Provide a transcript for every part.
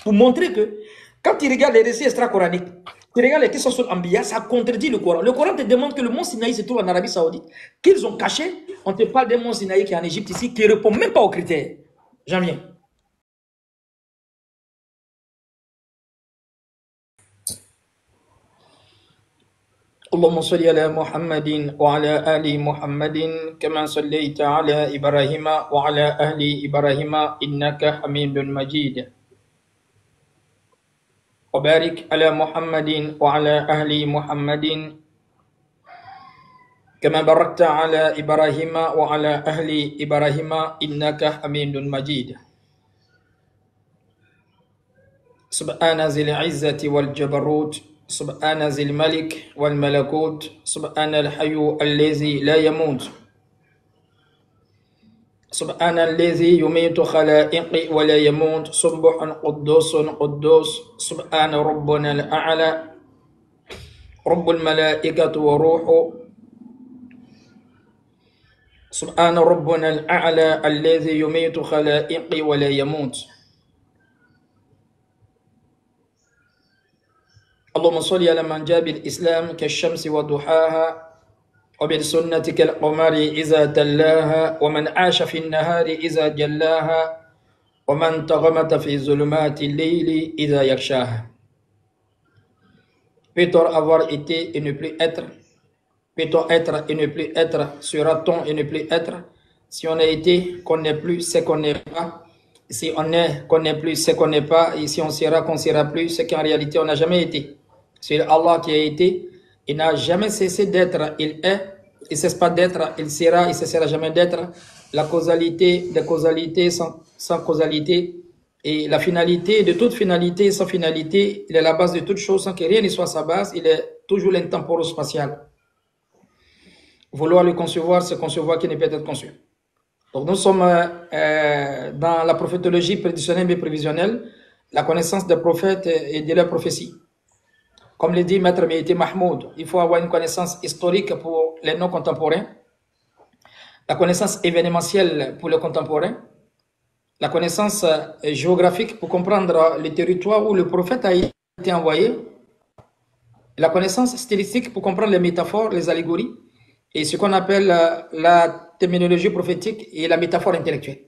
pour montrer que quand tu regardes les récits extra-coraniques, tu regardes les questions sur l'Ambiya, ça contredit le Coran. Le Coran te demande que le mont Sinaï se trouve en Arabie Saoudite, qu'ils ont caché. On te parle d'un mont Sinaï qui est en Égypte ici, qui ne répond même pas aux critères. J'en viens. اللهم صل على محمد وعلى آل محمد كما صليت على إبراهيم وعلى آل إبراهيم إنك حميد مجيد وبارك على محمد وعلى آل محمد كما باركت على إبراهيم وعلى أهل إبراهيم إنك حميد مجيد سبحان ذي العزة والجبروت سبحان ذي الملك والملكوت سبحان الحي الذي لا يموت سبحان الذي يميت خلائق ولا يموت سبح قدوس قدوس سبحان ربنا الأعلى رب الملائكة وروح سبحان ربنا الأعلى الذي يميت خلائق ولا يموت اللهم صل على من جاء بالإسلام كالشمس وضحاها وبالسنة كالقمر إذا تلاها ومن عاش في النهار إذا جلاها ومن تغمت في ظلمات الليل إذا يغشاها. Peut-on avoir été et ne plus être? Peut-on être et ne plus être? Sera-t-on et ne plus être? Si on a été, qu'on n'est plus, c'est qu'on n'est pas. Si on est, qu'on n'est plus, c'est qu'on n'est pas. Et si on sera, qu'on ne sera plus, c'est qu'en réalité, on n'a jamais été. C'est Allah qui a été, il n'a jamais cessé d'être, il est, il ne cesse pas d'être, il sera, il ne cessera jamais d'être. La causalité des causalités sans causalité et la finalité de toute finalité sans finalité, il est la base de toute chose sans que rien ne soit sa base, il est toujours l'intemporel-spatial. Vouloir le concevoir, c'est concevoir qui ne peut être conçu. Donc nous sommes dans la prophétologie prédictionnelle et prévisionnelle, la connaissance des prophètes et de leurs prophéties. Comme le dit Maître Méhité Mahmoud, il faut avoir une connaissance historique pour les non-contemporains, la connaissance événementielle pour les contemporains, la connaissance géographique pour comprendre le territoire où le prophète a été envoyé, la connaissance stylistique pour comprendre les métaphores, les allégories, et ce qu'on appelle la terminologie prophétique et la métaphore intellectuelle.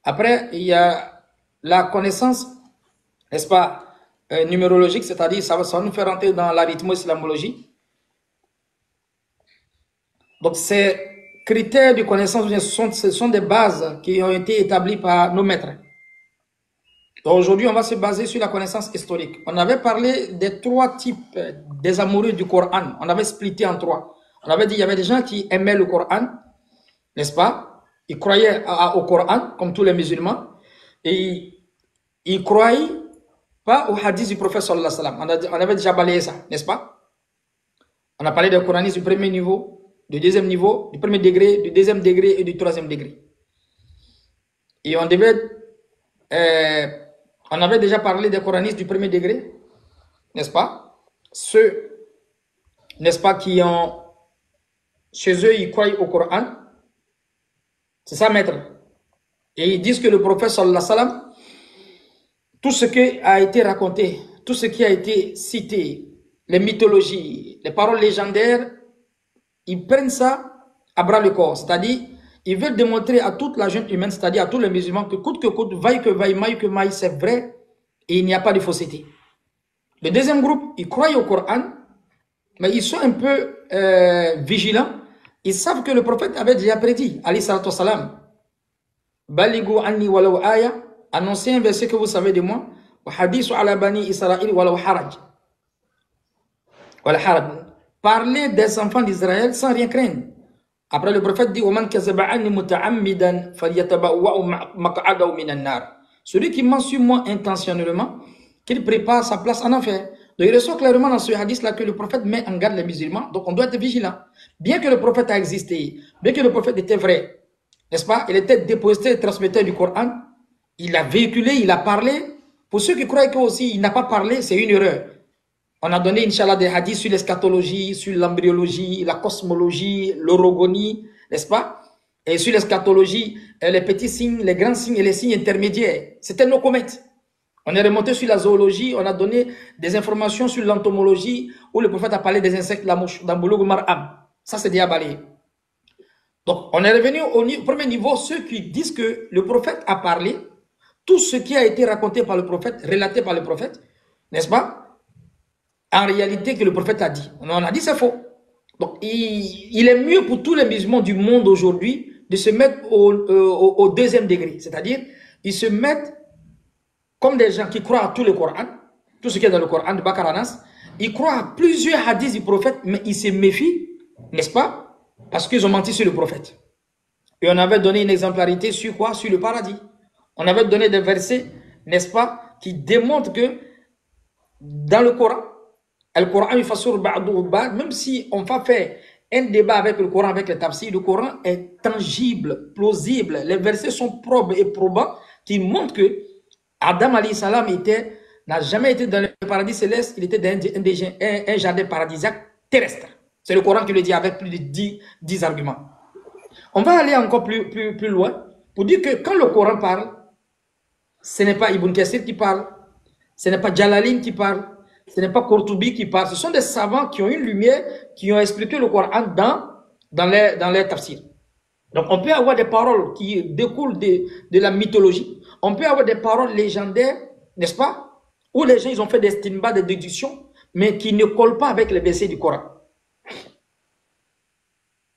Après, il y a la connaissance, n'est-ce pas, numérologique, c'est-à-dire ça va nous faire rentrer dans l'arithmo-islamologie. Donc ces critères de connaissance, ce sont des bases qui ont été établies par nos maîtres. Donc aujourd'hui, on va se baser sur la connaissance historique. On avait parlé des trois types des amoureux du Coran. On avait splitté en trois. On avait dit qu'il y avait des gens qui aimaient le Coran, n'est-ce pas? Ils croyaient au Coran, comme tous les musulmans, et ils croyaient pas au hadith du prophète sallallahu alayhi wa sallam. On avait déjà balayé ça, n'est-ce pas? On a parlé des coranistes du premier niveau, du deuxième niveau, du premier degré, du deuxième degré et du troisième degré. Et on avait déjà parlé des coranistes du premier degré, n'est-ce pas? Ceux, n'est-ce pas, qui ont, chez eux, ils croient au Coran. C'est ça, maître. Et ils disent que le prophète sallallahu alayhi wa sallam, tout ce qui a été raconté, tout ce qui a été cité, les mythologies, les paroles légendaires, ils prennent ça à bras le corps. C'est-à-dire, ils veulent démontrer à toute la gente humaine, c'est-à-dire à tous les musulmans, que coûte, vaille que vaille, maille que maille, c'est vrai et il n'y a pas de fausseté. Le deuxième groupe, ils croient au Coran, mais ils sont un peu vigilants. Ils savent que le prophète avait déjà prédit, alayhi salatu wassalam, Baligu anni walau aya, annoncez un verset que vous savez de moi. Parlez des enfants d'Israël sans rien craindre. Après le prophète dit celui qui ment sur moi intentionnellement, qu'il prépare sa place en enfer. Donc il ressort clairement dans ce hadith là que le prophète met en garde les musulmans. Donc on doit être vigilant. Bien que le prophète a existé, bien que le prophète était vrai, n'est-ce pas? Il était dépositaire et transmetteur du Coran. Il a véhiculé, il a parlé. Pour ceux qui croient qu'il n'a pas parlé, c'est une erreur. On a donné, Inch'Allah, des hadiths sur l'eschatologie, sur l'embryologie, la cosmologie, l'orogonie, n'est-ce pas? Et sur l'eschatologie, les petits signes, les grands signes et les signes intermédiaires. C'était nos comètes. On est remonté sur la zoologie, on a donné des informations sur l'entomologie, où le prophète a parlé des insectes, la mouche, dans Boulough Mar'am. Ça, c'est déjà balayé. Donc, on est revenu au premier niveau, ceux qui disent que le prophète a parlé, tout ce qui a été raconté par le prophète, relaté par le prophète, n'est-ce pas? En réalité, que le prophète a dit. On a dit c'est faux. Donc, il est mieux pour tous les musulmans du monde aujourd'hui de se mettre au deuxième degré. C'est-à-dire, ils se mettent comme des gens qui croient à tout le Coran, tout ce qui est dans le Coran, de Bakar à Nas. Ils croient à plusieurs hadiths du prophète, mais ils se méfient, n'est-ce pas? Parce qu'ils ont menti sur le prophète. Et on avait donné une exemplarité sur quoi? Sur le paradis. On avait donné des versets, n'est-ce pas, qui démontrent que dans le Coran, même si on va faire un débat avec le Coran, avec les tafsirs, le Coran est tangible, plausible. Les versets sont probes et probants qui montrent que Adam alayhi salam n'a jamais été dans le paradis céleste, il était dans un jardin paradisiaque terrestre. C'est le Coran qui le dit avec plus de 10 arguments. On va aller encore plus loin pour dire que quand le Coran parle, ce n'est pas Ibn Kassir qui parle, ce n'est pas Jalaline qui parle, ce n'est pas Qurtubi qui parle. Ce sont des savants qui ont une lumière, qui ont expliqué le Coran dans les tafsirs. Donc on peut avoir des paroles qui découlent de la mythologie. On peut avoir des paroles légendaires, n'est-ce pas? Où les gens ils ont fait des stinbas, des déductions, mais qui ne collent pas avec les versets du Coran.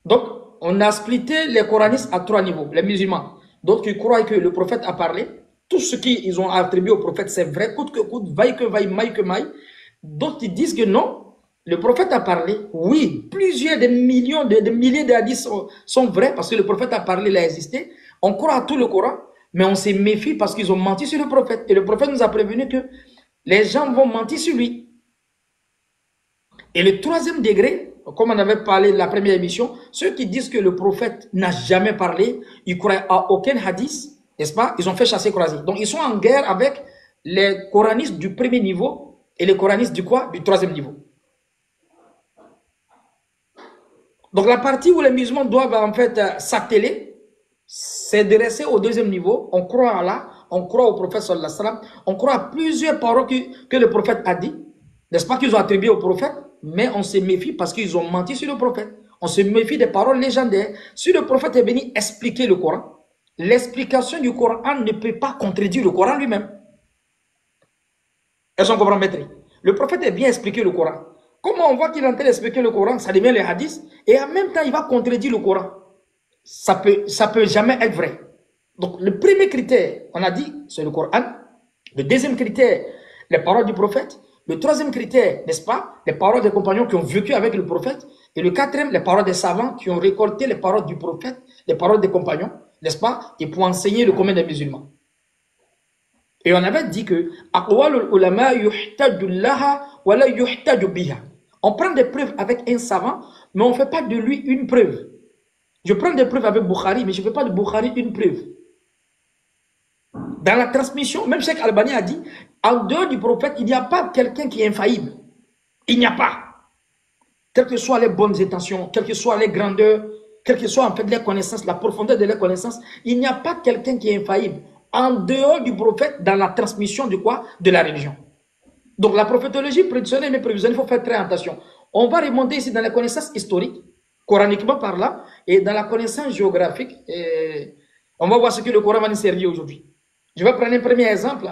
Donc, on a splitté les coranistes à 3 niveaux, les musulmans. D'autres qui croient que le prophète a parlé, tout ce qu'ils ont attribué au prophète, c'est vrai, coûte que coûte, vaille que vaille, maille que maille. D'autres qui disent que non, le prophète a parlé. Oui, plusieurs des millions, des milliers d'hadiths sont vrais parce que le prophète a parlé, il a existé. On croit à tout le Coran, mais on se méfie parce qu'ils ont menti sur le prophète. Et le prophète nous a prévenu que les gens vont mentir sur lui. Et le 3e degré, comme on avait parlé de la première émission, ceux qui disent que le prophète n'a jamais parlé, ils croient à aucun hadith, n'est-ce pas? Ils ont fait chasser croiser. Donc ils sont en guerre avec les coranistes du premier niveau et les coranistes du quoi? Du 3e niveau. Donc la partie où les musulmans doivent en fait s'atteler, c'est de rester au 2e niveau. On croit à Allah, on croit au prophète sallallahu alayhi wa sallam, on croit à plusieurs paroles que le prophète a dit, n'est-ce pas, qu'ils ont attribuées au prophète, mais on se méfie parce qu'ils ont menti sur le prophète. On se méfie des paroles légendaires. Si le prophète est venu expliquer le Coran, l'explication du Coran ne peut pas contredire le Coran lui-même. Est-ce qu'on comprend, maître? Le prophète a bien expliqué le Coran. Comment on voit qu'il est en train d'expliquer le Coran, ça devient les hadiths, et en même temps, il va contredire le Coran. Ça peut jamais être vrai. Donc, le premier critère, on a dit, c'est le Coran. Le 2e critère, les paroles du prophète. Le 3e critère, n'est-ce pas, les paroles des compagnons qui ont vécu avec le prophète. Et le 4e, les paroles des savants qui ont récolté les paroles du prophète, les paroles des compagnons, n'est-ce pas, et pour enseigner le commun des musulmans. Et on avait dit que on prend des preuves avec un savant, mais on ne fait pas de lui une preuve. Je prends des preuves avec Bukhari, mais je ne fais pas de Bukhari une preuve. Dans la transmission, même Cheikh Albani a dit, en dehors du prophète, il n'y a pas quelqu'un qui est infaillible. Il n'y a pas. Quelles que soient les bonnes intentions, quelles que soient les grandeurs, quelles que soient en fait les connaissances, la profondeur de les connaissances, il n'y a pas quelqu'un qui est infaillible. En dehors du prophète, dans la transmission de quoi? De la religion. Donc la prophétologie prédictionnelle et prévisionnelle, il faut faire très attention. On va remonter ici dans les connaissances historiques, coraniquement parlant, et dans la connaissance géographique. On va voir ce que le Coran va nous servir aujourd'hui. Je vais prendre un premier exemple,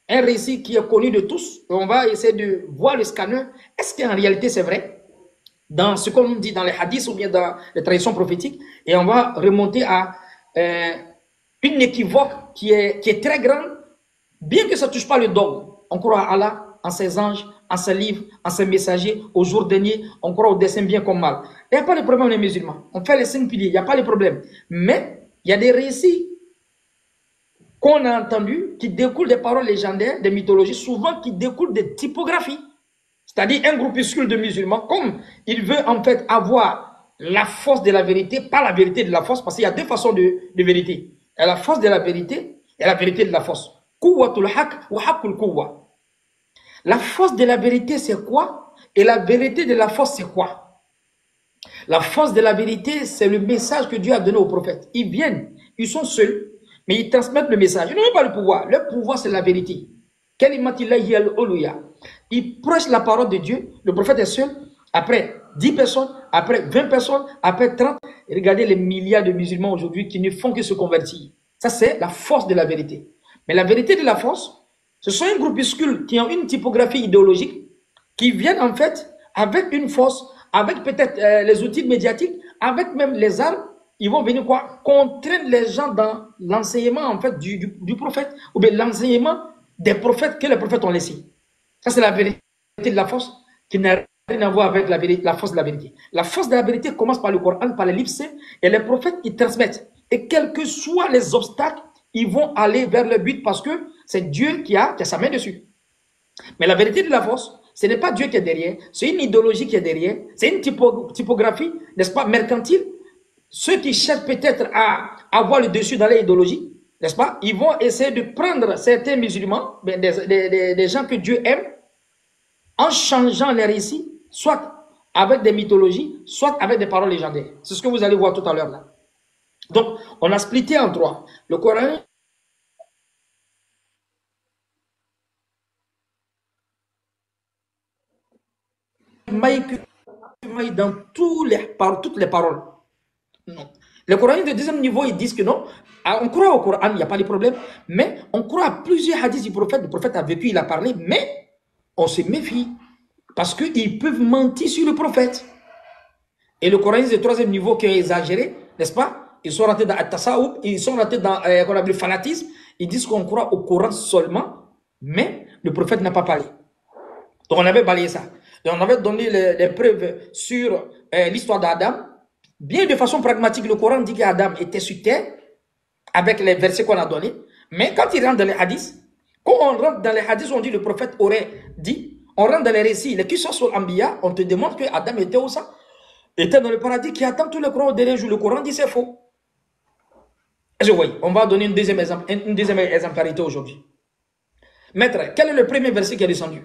un récit qui est connu de tous. On va essayer de voir le scanner. Est-ce qu'en réalité c'est vrai? Dans ce qu'on dit dans les hadiths ou bien dans les traditions prophétiques. Et on va remonter à une équivoque qui est très grande, bien que ça ne touche pas le dogme. On croit à Allah, en ses anges, en ses livres, en ses messagers, au jour dernier, on croit au dessein bien comme mal. Il n'y a pas de problème les musulmans. On fait les 5 piliers, il n'y a pas de problème. Mais il y a des récits qu'on a entendus qui découlent des paroles légendaires, des mythologies, souvent qui découlent des typographies. C'est-à-dire un groupuscule de musulmans, comme il veut en fait avoir la force de la vérité, pas la vérité de la force, parce qu'il y a 2 façons de vérité. Il y a la force de la vérité et la vérité de la force. Quwwatul haq wa haqqul quwwa. La force de la vérité, c'est quoi? Et la vérité de la force, c'est quoi? La force de la vérité, c'est le message que Dieu a donné aux prophètes. Ils viennent, ils sont seuls, mais ils transmettent le message. Ils n'ont pas le pouvoir. Le pouvoir, c'est la vérité. Kalimatillahi al-uluya. Il prêche la parole de Dieu, le prophète est seul, après 10 personnes, après 20 personnes, après 30. Et regardez les milliards de musulmans aujourd'hui qui ne font que se convertir. Ça, c'est la force de la vérité. Mais la vérité de la force, ce sont un groupuscule qui ont une typographie idéologique, qui viennent en fait avec une force, avec peut-être les outils médiatiques, avec même les armes. Ils vont venir quoi? Contraindre les gens dans l'enseignement en fait du prophète, ou bien l'enseignement des prophètes que les prophètes ont laissé. Ça, c'est la vérité de la force qui n'a rien à voir avec la force de la vérité. La force de la vérité commence par le Coran, par les livres saints, et les prophètes, ils transmettent. Et quels que soient les obstacles, ils vont aller vers le but parce que c'est Dieu qui a sa main dessus. Mais la vérité de la force, ce n'est pas Dieu qui est derrière, c'est une idéologie qui est derrière, c'est une typographie, n'est-ce pas, mercantile. Ceux qui cherchent peut-être à avoir le dessus dans l'idéologie, n'est-ce pas, ils vont essayer de prendre certains musulmans, des gens que Dieu aime, en changeant les récits, soit avec des mythologies, soit avec des paroles légendaires. C'est ce que vous allez voir tout à l'heure là. Donc, on a splitté en trois. Le Coran dans toutes les paroles. Non. Les Coraniques de deuxième niveau, ils disent que non. On croit au Coran, il n'y a pas de problème. Mais on croit à plusieurs hadiths du prophète. Le prophète a vécu, il a parlé. Mais on se méfie. Parce qu'ils peuvent mentir sur le prophète. Et le Coraniste de troisième niveau qui est exagéré, n'est-ce pas? Ils sont rentrés dans At-Tasawwuf, ils sont rentrés dans le fanatisme. Ils disent qu'on croit au Coran seulement. Mais le prophète n'a pas parlé. Donc on avait balayé ça. Et on avait donné les preuves sur l'histoire d'Adam. Bien de façon pragmatique, le Coran dit qu'Adam était sur terre avec les versets qu'on a donnés. Mais quand il rentre dans les hadiths, quand on rentre dans les hadiths, on dit le prophète aurait dit, on rentre dans les récits, les Qisas sur l'Anbiya, on te demande que Adam était où ça? Était dans le paradis qui attend tous les croyants au dernier jour. Le Coran dit c'est faux. Je vois, on va donner une deuxième exemplarité aujourd'hui. Maître, quel est le premier verset qui est descendu?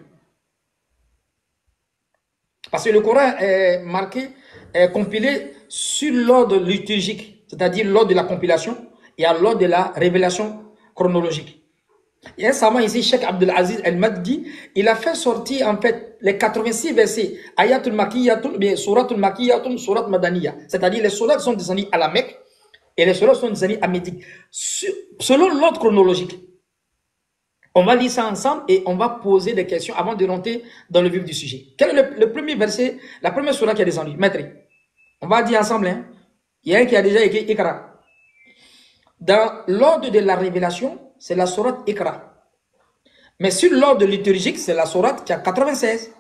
Parce que le Coran est marqué, est compilé sur l'ordre liturgique, c'est-à-dire l'ordre de la compilation et à l'ordre de la révélation chronologique. Il y a un savant ici, Cheikh Abdelaziz El-Maddi, il a fait sortir en fait les 86 versets, Ayatul Makiyatun, bien Suratul Makiyatun, Surat Madaniya, c'est-à-dire les surats qui sont descendus à la Mecque et les surats qui sont descendus à Médine, selon l'ordre chronologique. On va lire ça ensemble et on va poser des questions avant de rentrer dans le vif du sujet. Quel est le premier verset, la première surah qui est descendue? Maître, on va dire ensemble. Hein? Il y a un qui a déjà écrit Ikra. Dans l'ordre de la révélation, c'est la sourate Ikra. Mais sur l'ordre liturgique, c'est la sourate qui a 96.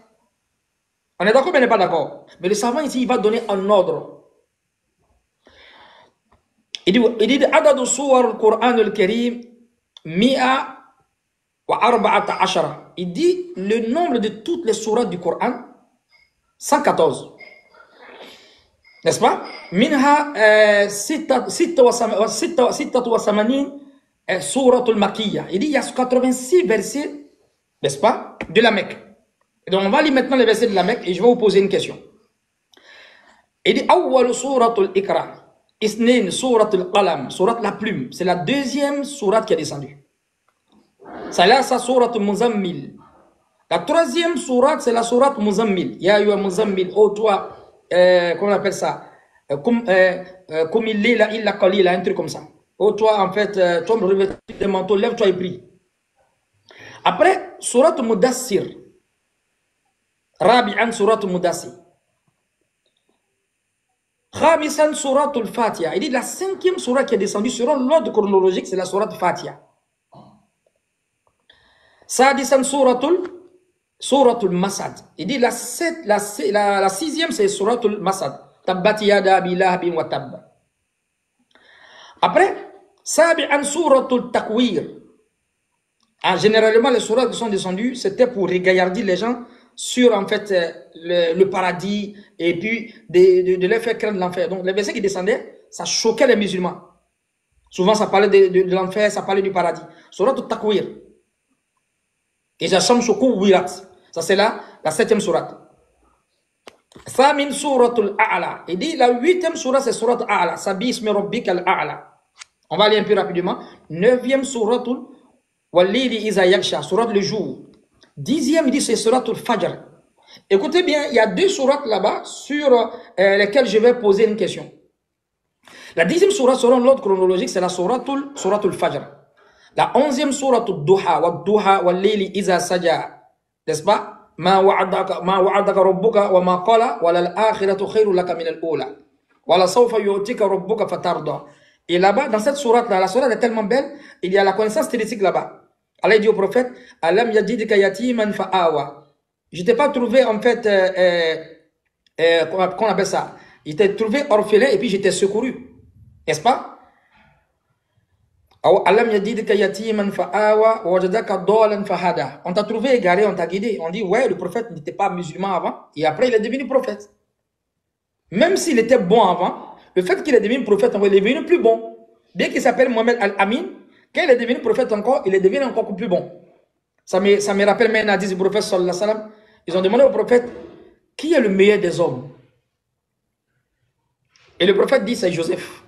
On est d'accord, mais on n'est pas d'accord. Mais le savant ici, il va donner un ordre. Il dit Adadu Suwar al-Qur'an al-Karim Mi'a. Il dit le nombre de toutes les sourates du Coran, 114. N'est-ce pas? Minha Sitta wa Samanin Suratul Makiyya. Il dit il y a 86 versets, n'est-ce pas, de la Mecque. Et donc on va lire maintenant les versets de la Mecque et je vais vous poser une question. Il dit Awwal Suratul Ikra, Isnin Suratul Qalam, Surat la plume. C'est la deuxième sourate qui est descendue. Salasa surat Muzammil. La troisième sourate, c'est la sourate Muzammil. Ya ayyuha Muzammil, oh toi, comment on appelle ça? Comme il est là, il l'a collé, un truc comme ça. Oh toi, en fait, toi me revêtis de manteau, lève-toi et prie. Après, sourate Mudassir. Rabi'an sourate Mudassir. Khamisan sourate al-Fatiha. Il dit la cinquième sourate qui est descendue, selon l'ordre chronologique, c'est la sourate Fatiha. Sadisan suratul Masad. Il dit la sixième c'est suratul Masad. Tabbat yada abi lahabin wa tabba. Après, sabi'an suratul Takwir. Généralement, les sourates qui sont descendues, c'était pour regaillardir les gens sur en fait le paradis et puis de leur faire craindre l'enfer. Donc les versets qui descendaient, ça choquait les musulmans. Souvent, ça parlait de l'enfer, ça parlait du paradis. Suratul Takwir. Et Jasham Shoukou Wirat. Ça c'est la septième sourate. Thamin suratul A'la. Il dit la huitième sourate c'est suratul A'la. Sabi ismi rabbika al-A'la. On va aller un peu rapidement. Neuvième suratul Wallayli iza yaghsha, sourate le jour. 10e, il dit c'est sourate al-Fajr. Écoutez bien, il y a 2 sourates là-bas sur lesquelles je vais poser une question. La 10e sourate, selon l'ordre chronologique, c'est la sourate al-Fajr. La 11e sourate al-Duha, wa-Duha wal-Layli iza saja. N'est-ce pas? Ma wa'adaka rabbuka wa ma qala wa lal-akhiratu khairu laka min al-ula. Wa la sawfa yu'tika rabbuka fatarda. Et là-bas, dans cette sourate-là, la sourate est tellement belle, il y a la connaissance stylistique là-bas. Allah dit au prophète, Alam yajidika yatiman fa'awa. Je t'ai pas trouvé en fait, qu'on appelle ça. Je t'ai trouvé orphelin et puis je t'ai secouru. N'est-ce pas? Alam yajidika yatiman fa'awa wajadaka dalan fahada. On t'a trouvé égaré, on t'a guidé. On dit, ouais, le prophète n'était pas musulman avant et après il est devenu prophète. Même s'il était bon avant, le fait qu'il est devenu prophète, il est devenu plus bon. Dès qu'il s'appelle Mohamed Al-Amin, quand il est devenu prophète encore, il est devenu encore plus bon. Ça me rappelle même un hadith du prophète sallallahu alayhi wa sallam. Ils ont demandé au prophète, qui est le meilleur des hommes? Et le prophète dit, c'est Joseph.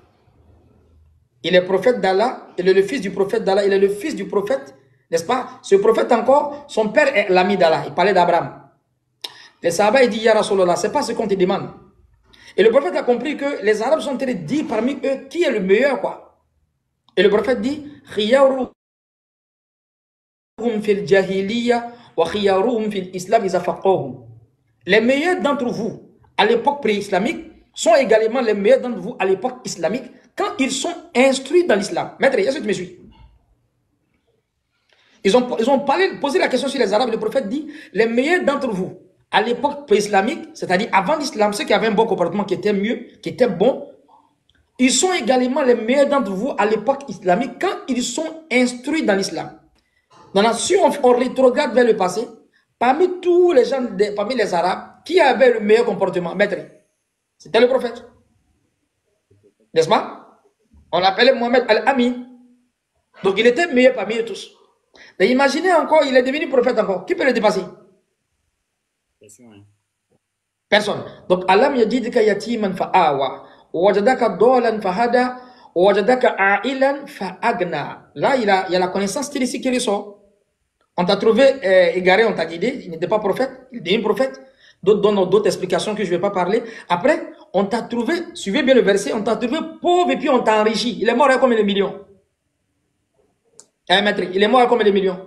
Il est prophète d'Allah, il est le fils du prophète d'Allah, il est le fils du prophète, n'est-ce pas? Ce prophète encore, son père est l'ami d'Allah, il parlait d'Abraham. Les Sahaba, il dit, Ya Rasulallah, c'est pas ce qu'on te demande. Et le prophète a compris que les Arabes sont en train de dire parmi eux qui est le meilleur, quoi. Et le prophète dit, Khiyaruhum fil jahiliya wa khiyaruhum fil islam iza faqahuhum. Les meilleurs d'entre vous, à l'époque pré-islamique, sont également les meilleurs d'entre vous à l'époque islamique quand ils sont instruits dans l'islam. Maître, est-ce que tu me suis? Ils ont posé la question sur les Arabes. Le prophète dit, les meilleurs d'entre vous, à l'époque pré-islamique, c'est-à-dire avant l'islam, ceux qui avaient un bon comportement, qui était mieux, qui était bon, ils sont également les meilleurs d'entre vous à l'époque islamique quand ils sont instruits dans l'islam. Si on rétrograde vers le passé, parmi tous les gens, parmi les Arabes, qui avait le meilleur comportement? Maître, c'était le prophète. N'est-ce pas? On l'appelait Mohamed Al-Amin. Donc il était meilleur parmi eux tous. Mais imaginez encore, il est devenu prophète encore. Qui peut le dépasser? Personne. Donc, Alam yajidika yatiman fa'awa, wajadaka dolan fahada, wajadaka a'ilan fa'agna. Là, il y a la connaissance stylistique qui ressort. On t'a trouvé égaré, on t'a guidé, il n'était pas prophète, il est devenu prophète. D'autres donnent d'autres explications que je ne vais pas parler. Après, on t'a trouvé, suivez bien le verset, on t'a trouvé pauvre et puis on t'a enrichi. Il est mort à combien de millions? Maître, il est mort à combien de millions?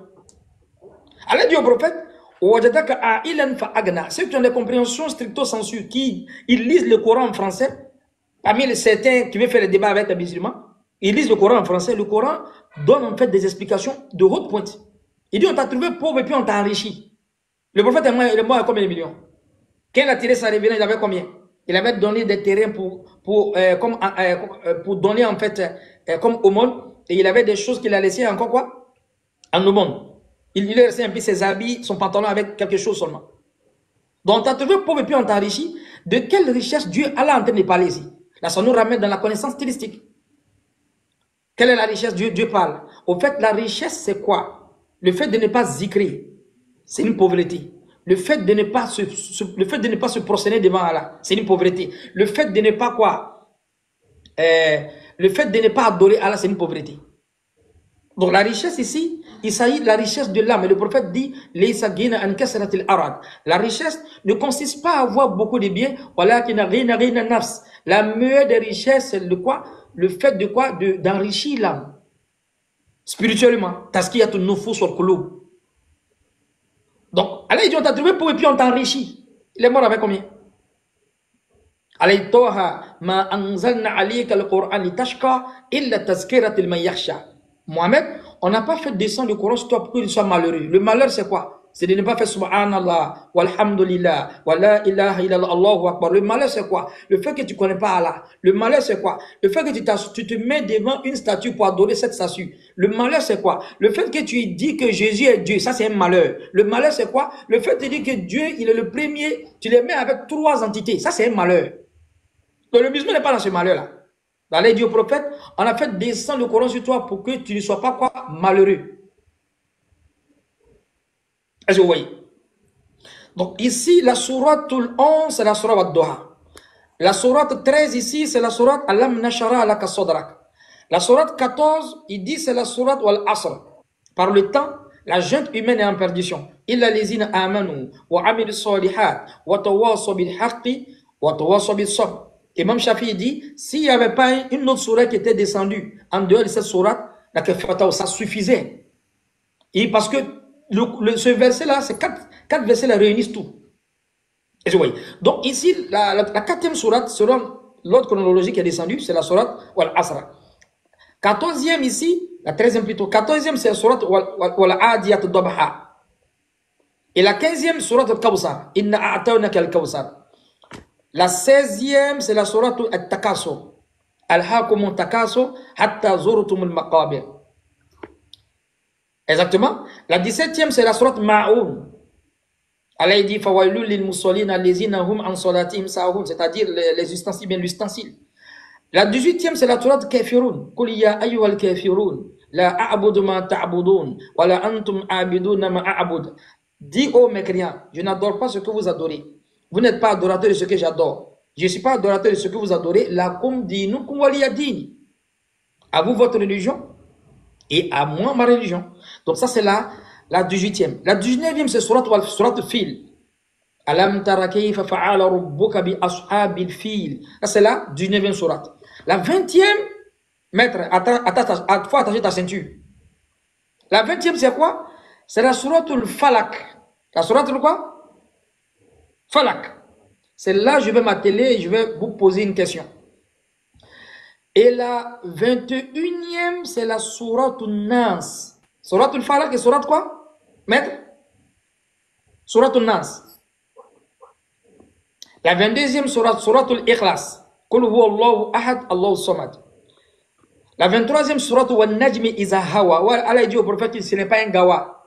Allah dit au prophète, ceux qui ont des compréhensions stricto sensu, qui ils lisent le Coran en français, parmi les certains qui veulent faire le débat avec les musulmans, ils lisent le Coran en français. Le Coran donne en fait des explications de haute pointe. Il dit, on t'a trouvé pauvre et puis on t'a enrichi. Le prophète est mort à combien de millions? Quand il a tiré sa révélation, il avait combien? Il avait donné des terrains pour donner en fait comme aumône. Et il avait des choses qu'il a laissées encore quoi? En aumône. Il a laissé un peu ses habits, son pantalon avec quelque chose seulement. Donc, tu as trouvé pauvre et puis on t'a enrichi. De quelle richesse Dieu Allah est en train de parler ici? Là, ça nous ramène dans la connaissance stylistique. Quelle est la richesse Dieu parle? Au fait, la richesse, c'est quoi? Le fait de ne pas zikrer, c'est une pauvreté. Le fait de ne pas se prosterner devant Allah, c'est une pauvreté. Le fait de ne pas quoi? Le fait de ne pas adorer Allah, c'est une pauvreté. Donc la richesse ici, il s'agit de la richesse de l'âme. Et le prophète dit, la richesse ne consiste pas à avoir beaucoup de biens. La meilleure des richesses, c'est de quoi? Le fait de quoi? D'enrichir l'âme. Spirituellement. Donc, Allah dit, on t'a trouvé pauvre et puis on t'a enrichi. Il est mort avec combien? Mohamed, on n'a pas fait descendre le Coran sur toi pour qu'il soit malheureux. Le malheur, c'est quoi? C'est de ne pas faire subhanallah, walhamdulillah, wa la ilaha illallah, Allahu akbar. Le malheur, c'est quoi? Le fait que tu ne connais pas Allah. Le malheur, c'est quoi? Le fait que tu te mets devant une statue pour adorer cette statue. Le malheur, c'est quoi? Le fait que tu dis que Jésus est Dieu, ça c'est un malheur. Le malheur, c'est quoi? Le fait de dire que Dieu, il est le premier, tu les mets avec 3 entités, ça c'est un malheur. Donc le musulman n'est pas dans ce malheur-là. Allah dit au prophète, on a fait descendre le Coran sur toi pour que tu ne sois pas quoi? Malheureux. Est-ce que vous voyez? Donc ici, la sourate 11, c'est la sourate Ad-Duha. La sourate 13 ici, c'est la sourate Alam Nashara Alaka Sadrak. La sourate 14, il dit c'est la sourate Wal Asr. Par le temps, la junte humaine est en perdition. Illa lezina amanu wa amilu salihat wa tawasaw bil haqqi wa tawasaw bis sabr. Imam Shafi'i dit, s'il n'y avait pas une autre sourate qui était descendue en dehors de cette sourate, la kafirata, ça suffisait. Et parce que ce verset-là, ces quatre versets là réunissent tout. Et je vois. Donc ici, la quatrième sourate, selon l'ordre chronologique qui est descendu, c'est la sourate Wal-Asra. 14e ici, la 13e plutôt, 14e c'est la sourate Wal-Adiyat Dabha. Et la 15e sourate Al-Kawsar. Inna a'tawnaka Al-Kawsar. La 16e c'est la sourate Al-Takasur. Al-Hakum Al-Takasur hatta zurtum al-maqabir. Exactement. La 17e c'est la sourate Ma'oun. Allah dit fawailul lil musallin allazina hum an salatihim sahun, c'est-à-dire les ustensiles, bien l'ustensile. La 18e c'est la sourate Kafirun. Qul ya ayyuhal kafirun la a'budu ma ta'budun wa la antum a'biduna ma a'bud. Dis ô mécréants, je n'adore pas ce que vous adorez. Vous n'êtes pas adorateur de ce que j'adore. Je ne suis pas adorateur de ce que vous adorez. Lakum dinukum waliya dini. À vous votre religion et à moi ma religion. Donc ça c'est la 18e. La 19e c'est surat Fil. Alam tara kayfa fa'ala rabbuka bi ashabil fil. Ça c'est la 19e surat. La 20e, maître, faut attacher ta ceinture. La 20e c'est quoi? C'est la suratul Falak. La suratul quoi? Falak. C'est là je vais m'atteler et je vais vous poser une question. Et la 21e, c'est la suratul Nas. Suratul Falak et surat quoi? Maître? Suratul Nas. La 22e suratul Ikhlas. Qul huwallahu ahad, Allahu samad. La 23e suratul Wan-Najmi iza hawa. Allah dit au prophète, ce n'est pas un gawa.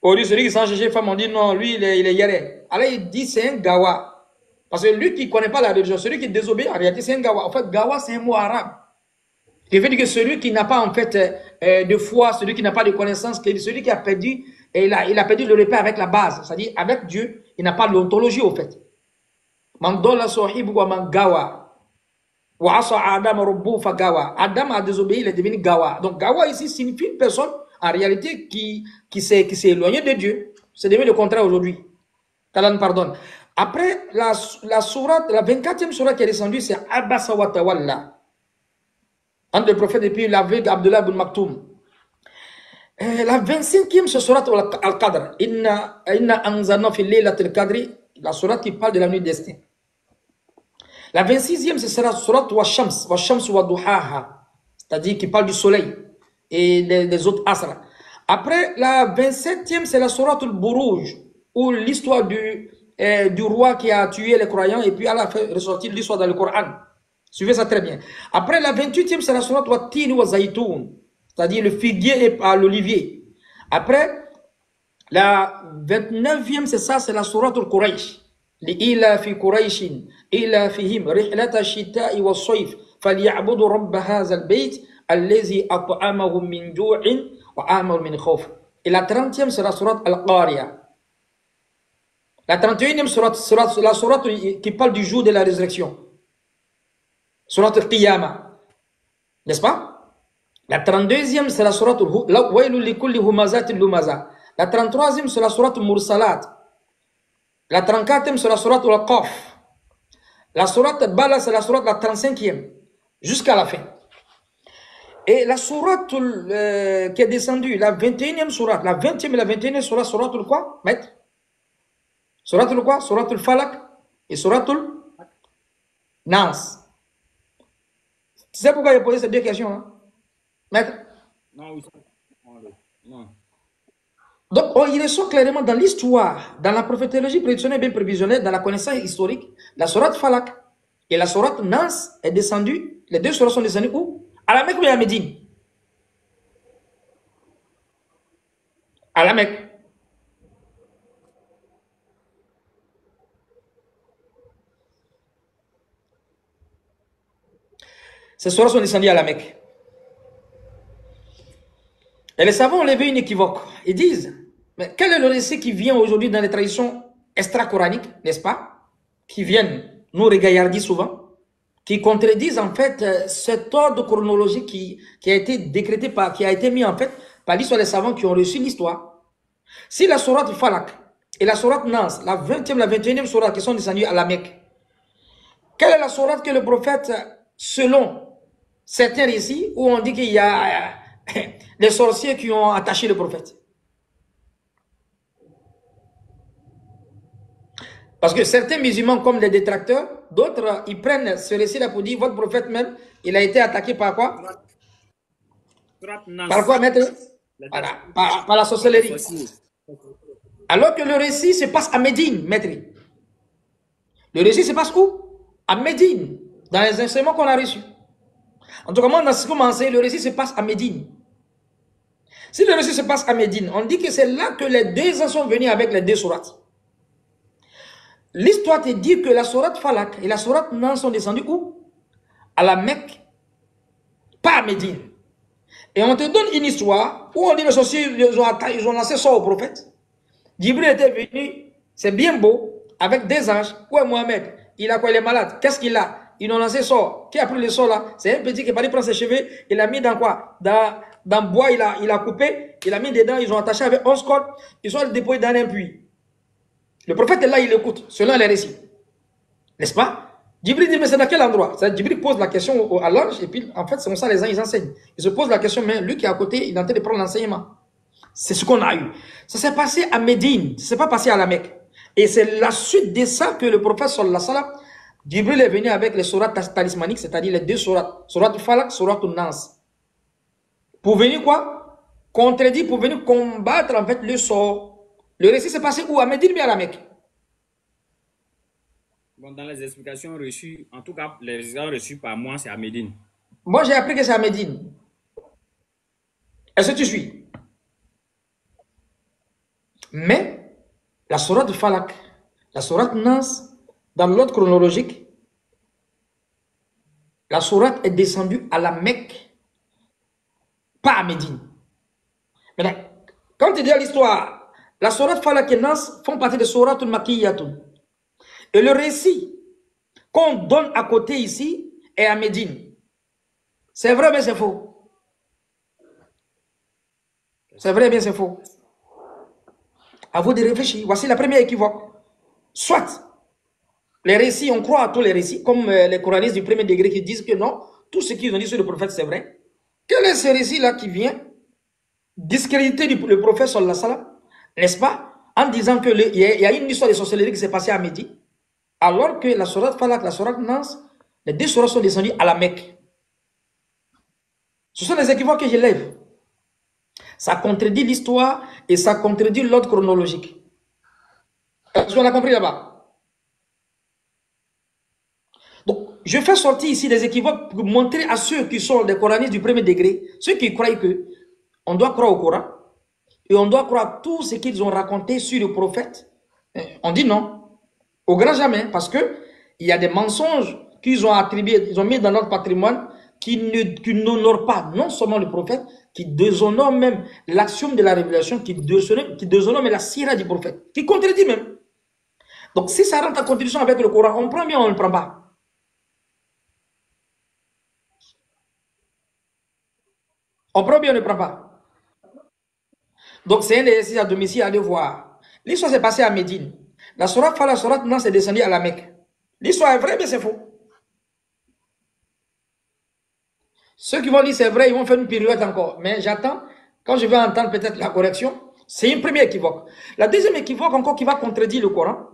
Au lieu celui qui s'en chercher femme, on dit non, lui il est yéré. Allah il dit c'est un gawa. Parce que lui qui ne connaît pas la religion, celui qui désobéit, en réalité c'est un gawa. En fait, gawa c'est un mot arabe. Qui veut dire que celui qui n'a pas en fait de foi, celui qui n'a pas de connaissance, celui qui a perdu, et il a perdu le repère avec la base. C'est-à-dire avec Dieu, il n'a pas l'ontologie au fait. Man sahibu wa man gawa. Wa asa Adam rabbuhu fa gawa. Adam a désobéi, il est devenu gawa. Donc gawa ici signifie une personne en réalité qui s'est éloigné de Dieu. C'est devenu le contraire aujourd'hui. Qu'Allah nous pardonne. Après, la 24e sourate qui est descendue, c'est Abasa wa Tawalla. Entre le prophète et puis l'aveugle Abdullah ibn Maktoum. La 25e, c'est sourate Al-Qadr. Inna anzalna fi laylatil qadri. La sourate qui parle de la nuit destinée. La 26e, c'est la sourate Wa-Shams wa Duhaha. C'est-à-dire qui parle du soleil et des autres asra. Après, la 27e, c'est la sourate Al-Buruj, où l'histoire du roi qui a tué les croyants et puis elle a fait ressortir l'histoire dans le Coran. Suivez ça très bien. Après, la 28e, c'est la sourate Wa-Tin wa Zaytoun, c'est-à-dire le figuier et l'olivier. Après, la 29e, c'est ça, c'est la sourate Al-Quraysh. Li'ila fi Qurayshin, ila fihim, rihlata shita'i wa sayf, falyabudu rabba hazal bayt, allazi at'amahum min ju'in wa amahum min khawf. Et la 30e, c'est la sourate Al-Qariya. La 31e, c'est la sourate qui parle du jour de la résurrection. Sourate Al-Qiyamah. N'est-ce pas? La 32e, c'est la sourate Wailul likulli humazatin lumaza. La 33e, c'est la sourate Mursalat. La 34e, c'est la sourate Al-Qaf. La sourate Bala, c'est la sourate la 35e. Jusqu'à la fin. Et la sourate qui est descendue, la 21e sourate, la 20e et la 21e sourate, sourate quoi, maître? Sourate quoi? Sourate Al-Falak et sourate Nas. Tu sais pourquoi j'ai posé ces deux questions, hein? Maître? Non. Donc, il ressort clairement dans l'histoire, dans la prophétologie prédictionnelle bien prévisionnelle, dans la connaissance historique, la sourate Falak et la sourate Nas est descendue, les deux sourates sont descendues où? À la Mecque ou à la Médine? À la Mecque. Ces sourates sont descendues à la Mecque. Et les savants ont levé une équivoque. Ils disent, mais quel est le récit qui vient aujourd'hui dans les traditions extra-coraniques, n'est-ce pas? Qui viennent nous regaillardir souvent, qui contredisent en fait cet ordre chronologique qui a été décrété qui a été mis en fait par l'histoire des savants qui ont reçu l'histoire. Si la sourate Falak et la sourate Nas, la 20e, la 21e sourate qui sont descendues à la Mecque, quelle est la sourate que le prophète, selon certains récits, où on dit qu'il y a des sorciers qui ont attaché le prophète? Parce que certains musulmans, comme les détracteurs, d'autres, ils prennent ce récit-là pour dire, votre prophète même, il a été attaqué par quoi? Par quoi, maître? Voilà, par la sorcellerie. Alors que le récit se passe à Médine, maître. Le récit se passe où? À Médine, dans les enseignements qu'on a reçus. En tout cas, moi, dans ce qu'on m'a enseigné, le récit se passe à Médine. Si le récit se passe à Médine, on dit que c'est là que les deux ans sont venus avec les deux sourates. L'histoire te dit que la sourate Falak et la sourate Nan sont descendues où? À la Mecque, pas à Médine. Et on te donne une histoire où on dit que les sorciers, ils ont lancé ça au prophète. Jibril était venu, c'est bien beau, avec des anges. Où est Mohamed? Il a quoi? Il est malade. Qu'est-ce qu'il a? Ils ont lancé ça. Qui a pris le sort là? C'est un petit qui est parti prendre ses cheveux. Il a mis dans quoi? Dans bois, il a coupé. Il a mis dedans. Ils ont attaché avec 11 cordes. Ils ont déployé dans un puits. Le prophète est là, il écoute, selon les récits. N'est-ce pas? Jibril dit, mais c'est dans quel endroit? Jibril pose la question à l'ange, et puis en fait, c'est comme ça les gens, ils enseignent. Ils se posent la question, mais lui qui est à côté, il est en train de prendre l'enseignement. C'est ce qu'on a eu. Ça s'est passé à Médine, ça s'est pas passé à la Mecque. Et c'est la suite de ça que le prophète sallallahu alayhi wa sallam, Jibril est venu avec les sourates talismaniques, c'est-à-dire les deux sourates, sourate Falak, sourate Nas. Pour venir quoi? Contredire, pour venir combattre en fait le sort. Le récit s'est passé où? À Médine, mais à la Mecque. Bon, dans les explications reçues, en tout cas, les explications reçues par moi, c'est à Médine. Moi, j'ai appris que c'est à Médine. Est-ce que tu suis? Mais la sourate de Falak, la sourate Nas, dans l'ordre chronologique, la sourate est descendue à la Mecque, pas à Médine. Maintenant, quand tu dis l'histoire, la sourate Falak et Nas font partie de souratul Makiyyatun. Et le récit qu'on donne à côté ici est à Médine. C'est vrai, mais c'est faux. C'est vrai, mais c'est faux. À vous de réfléchir. Voici la première équivoque. Soit les récits, on croit à tous les récits, comme les coranistes du premier degré qui disent que non, tout ce qu'ils ont dit sur le prophète, c'est vrai. Quel est ce récit-là qui vient discréditer le prophète sallallahu alayhi wa sallam, n'est-ce pas, en disant qu'il y a une histoire de sorcellerie qui s'est passée à Médine, alors que la sourate Falak, la sourate Nas, les deux sourates sont descendues à la Mecque. Ce sont les équivoques que je lève. Ça contredit l'histoire et ça contredit l'ordre chronologique. Est-ce qu'on a compris là-bas? Donc, je fais sortir ici des équivoques pour montrer à ceux qui sont des coranistes du premier degré, ceux qui croient que on doit croire au Coran et on doit croire tout ce qu'ils ont raconté sur le prophète. On dit non, au grand jamais, parce que il y a des mensonges qu'ils ont attribués, ils ont mis dans notre patrimoine qui n'honorent pas non seulement le prophète, qui déshonorent même l'action de la révélation, qui déshonorent même la sira du prophète, qui contredit même. Donc, si ça rentre en contradiction avec le Coran, on prend bien ou on ne prend pas? On prend bien ou on ne prend pas? Donc, c'est un exercice à domicile à devoir. L'histoire s'est passée à Médine. La sourate Fala, la sourate Nan s'est descendue à la Mecque. L'histoire est vraie, mais c'est faux. Ceux qui vont dire c'est vrai, ils vont faire une pirouette encore. Mais j'attends, quand je vais entendre peut-être la correction, c'est une première équivoque. La deuxième équivoque encore qui va contredire le Coran,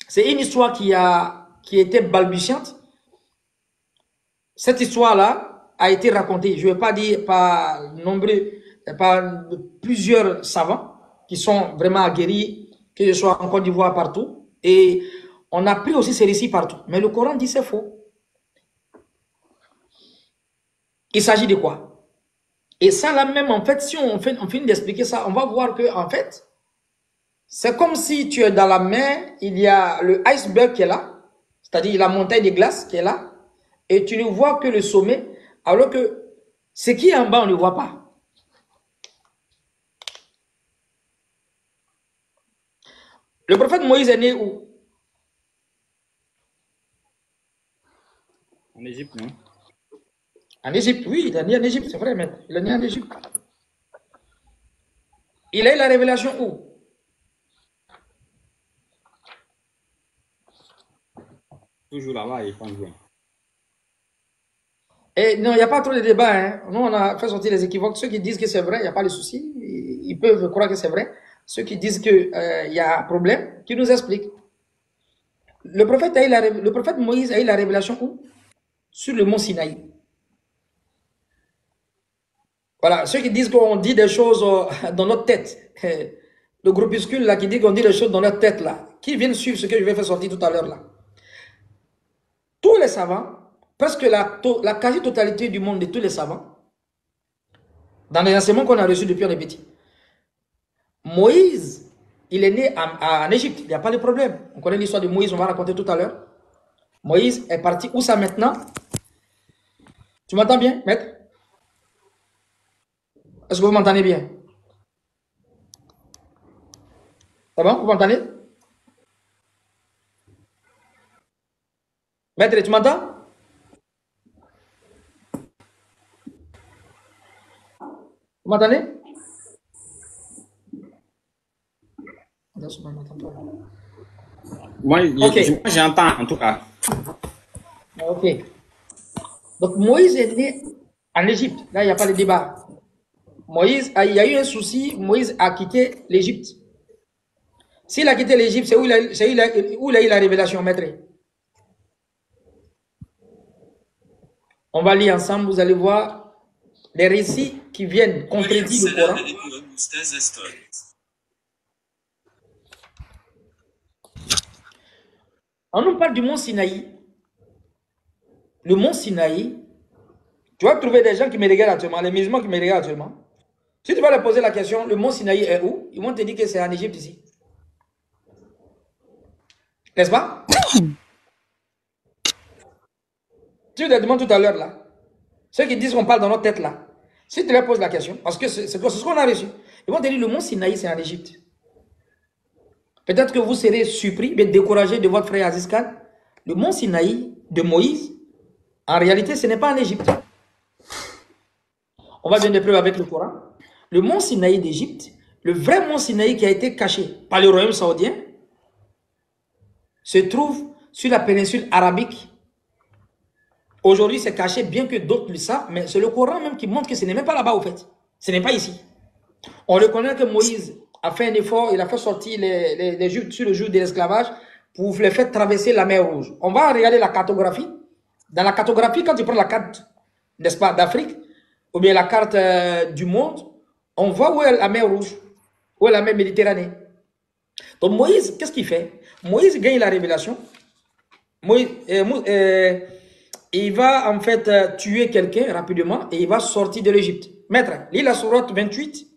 c'est une histoire qui était balbutiante. Cette histoire-là a été racontée, je ne vais pas dire par plusieurs savants qui sont vraiment aguerris, que ce soit en Côte d'Ivoire partout. Et on a pris aussi ces récits partout. Mais le Coran dit c'est faux. Il s'agit de quoi? Et ça là même, en fait, si on finit d'expliquer ça, on va voir que en fait, c'est comme si tu es dans la mer, il y a le iceberg qui est là, c'est-à-dire la montagne de glace qui est là, et tu ne vois que le sommet, alors que ce qui est en bas, on ne voit pas. Le prophète Moïse est né où? En Égypte, non? En Égypte, oui, il est né en Égypte, c'est vrai, mais il est né en Égypte. Il a eu la révélation où? Toujours là-bas, il pense bien. Et non, il n'y a pas trop de débat. Hein. Nous, on a fait sortir les équivoques. Ceux qui disent que c'est vrai, il n'y a pas de souci. Ils peuvent croire que c'est vrai. Ceux qui disent qu'il y a un problème, qui nous expliquent. Le prophète Moïse a eu la révélation où? Sur le mont Sinaï. Voilà, ceux qui disent qu'on dit des choses dans notre tête. Le groupuscule là qui dit qu'on dit des choses dans notre tête là. Qui viennent suivre ce que je vais faire sortir tout à l'heure là. Tous les savants, presque la quasi-totalité du monde de tous les savants, dans les enseignements qu'on a reçus depuis on est petit, Moïse, il est né en Égypte, il n'y a pas de problème. On connaît l'histoire de Moïse, on va raconter tout à l'heure. Moïse est parti, où ça maintenant? Tu m'entends bien, maître? Est-ce que vous m'entendez bien? C'est bon, vous m'entendez? Maître, tu m'entends? Vous m'entendez? Moi, Ok. j'entends en tout cas. Ok. Donc Moïse est né en Égypte. Là, il n'y a pas de débat. Moïse, il y a eu un souci. Moïse a quitté l'Égypte. S'il a quitté l'Égypte, c'est où il a eu la révélation, maître. On va lire ensemble. Vous allez voir les récits qui viennent contredire le Coran. On nous parle du mont Sinaï. Le mont Sinaï, tu vas trouver des gens qui me regardent actuellement, les musulmans qui me regardent actuellement. Si tu vas leur poser la question, le mont Sinaï est où? Ils vont te dire que c'est en Égypte ici. N'est-ce pas? Tu te demandes tout à l'heure là. Ceux qui disent qu'on parle dans notre tête là. Si tu leur poses la question, parce que c'est ce qu'on a reçu, ils vont te dire le mont Sinaï c'est en Égypte. Peut-être que vous serez surpris, mais découragé de votre frère Aziz Khan. Le mont Sinaï de Moïse, en réalité, ce n'est pas en Égypte. On va bien de preuve avec le Coran. Le mont Sinaï d'Égypte, le vrai mont Sinaï qui a été caché par le royaume saoudien, se trouve sur la péninsule arabique. Aujourd'hui, c'est caché, bien que d'autres le savent, mais c'est le Coran même qui montre que ce n'est même pas là-bas, au fait. Ce n'est pas ici. On reconnaît que Moïse a fait un effort, il a fait sortir les Juifs sur le jour de l'esclavage pour les faire traverser la mer Rouge. On va regarder la cartographie. Dans la cartographie, quand tu prends la carte, n'est-ce pas, d'Afrique, ou bien la carte du monde, on voit où est la mer Rouge, où est la mer Méditerranée. Donc Moïse, qu'est-ce qu'il fait? Moïse gagne la révélation. Moïse, il va en fait tuer quelqu'un rapidement et il va sortir de l'Égypte. Maître, lis la sourate 28.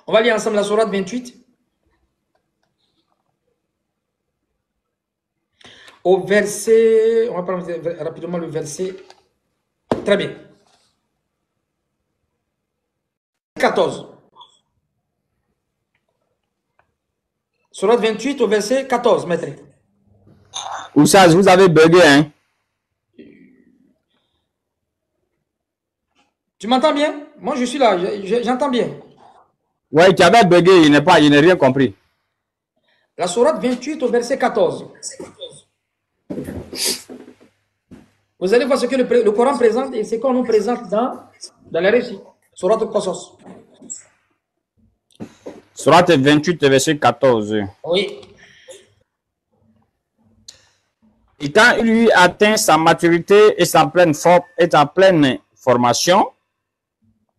On va lire ensemble la sourate 28. Au verset, on va prendre rapidement le verset. Très bien. 14. Sourate 28 au verset 14, maître. Oussaz, vous avez bugué, hein? Tu m'entends bien? Moi, je suis là, j'entends bien. Ouais, tu avais bugué, il n'est rien compris. La sourate 28 au verset 14. Vous allez voir ce que le Coran présente et ce qu'on nous présente dans les récits. Sourate al-Qasas. Sourate 28, verset 14. Oui. Et quand il eut atteint sa maturité et sa pleine formation,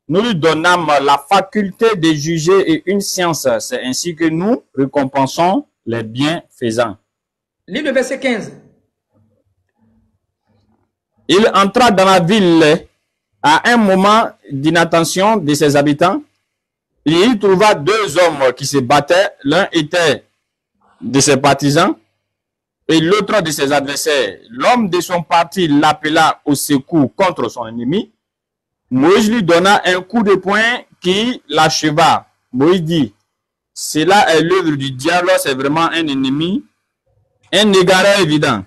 nous lui donnâmes la faculté de juger et une science. C'est ainsi que nous récompensons les bienfaisants. Lis le verset 15. Il entra dans la ville à un moment d'inattention de ses habitants. Et il trouva deux hommes qui se battaient. L'un était de ses partisans et l'autre de ses adversaires. L'homme de son parti l'appela au secours contre son ennemi. Moïse lui donna un coup de poing qui l'acheva. Moïse dit, cela est l'œuvre du diable, c'est vraiment un ennemi, un égaré évident.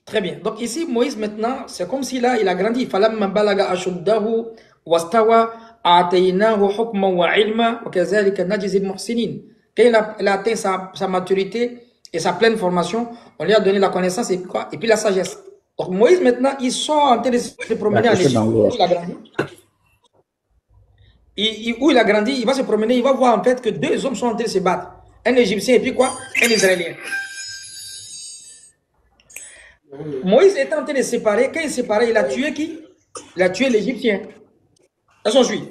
Très bien. Donc ici, Moïse, maintenant, c'est comme si là, il a grandi. فَلَمَّا بَلَغَ أَشُدَّهُ وَاسْتَوَى آتَيْنَاهُ حُكْمًا وَعِلْمًا وَكَذَلِكَ نَجْزِي الْمُحْسِنِينَ. Quand il a atteint sa maturité et sa pleine formation, on lui a donné la connaissance et puis quoi? Et puis la sagesse. Donc Moïse, maintenant, il sort en train de se La promener en question Égypte, d'anglais. où il a grandi. Où il a grandi, il va se promener, il va voir en fait que deux hommes sont en train de se battre. Un Égyptien et puis quoi? Un Israélien. Moïse est en train de se séparer. Quand il s'est séparé, il a tué qui? Il a tué l'Égyptien. Est-ce qu'on suit?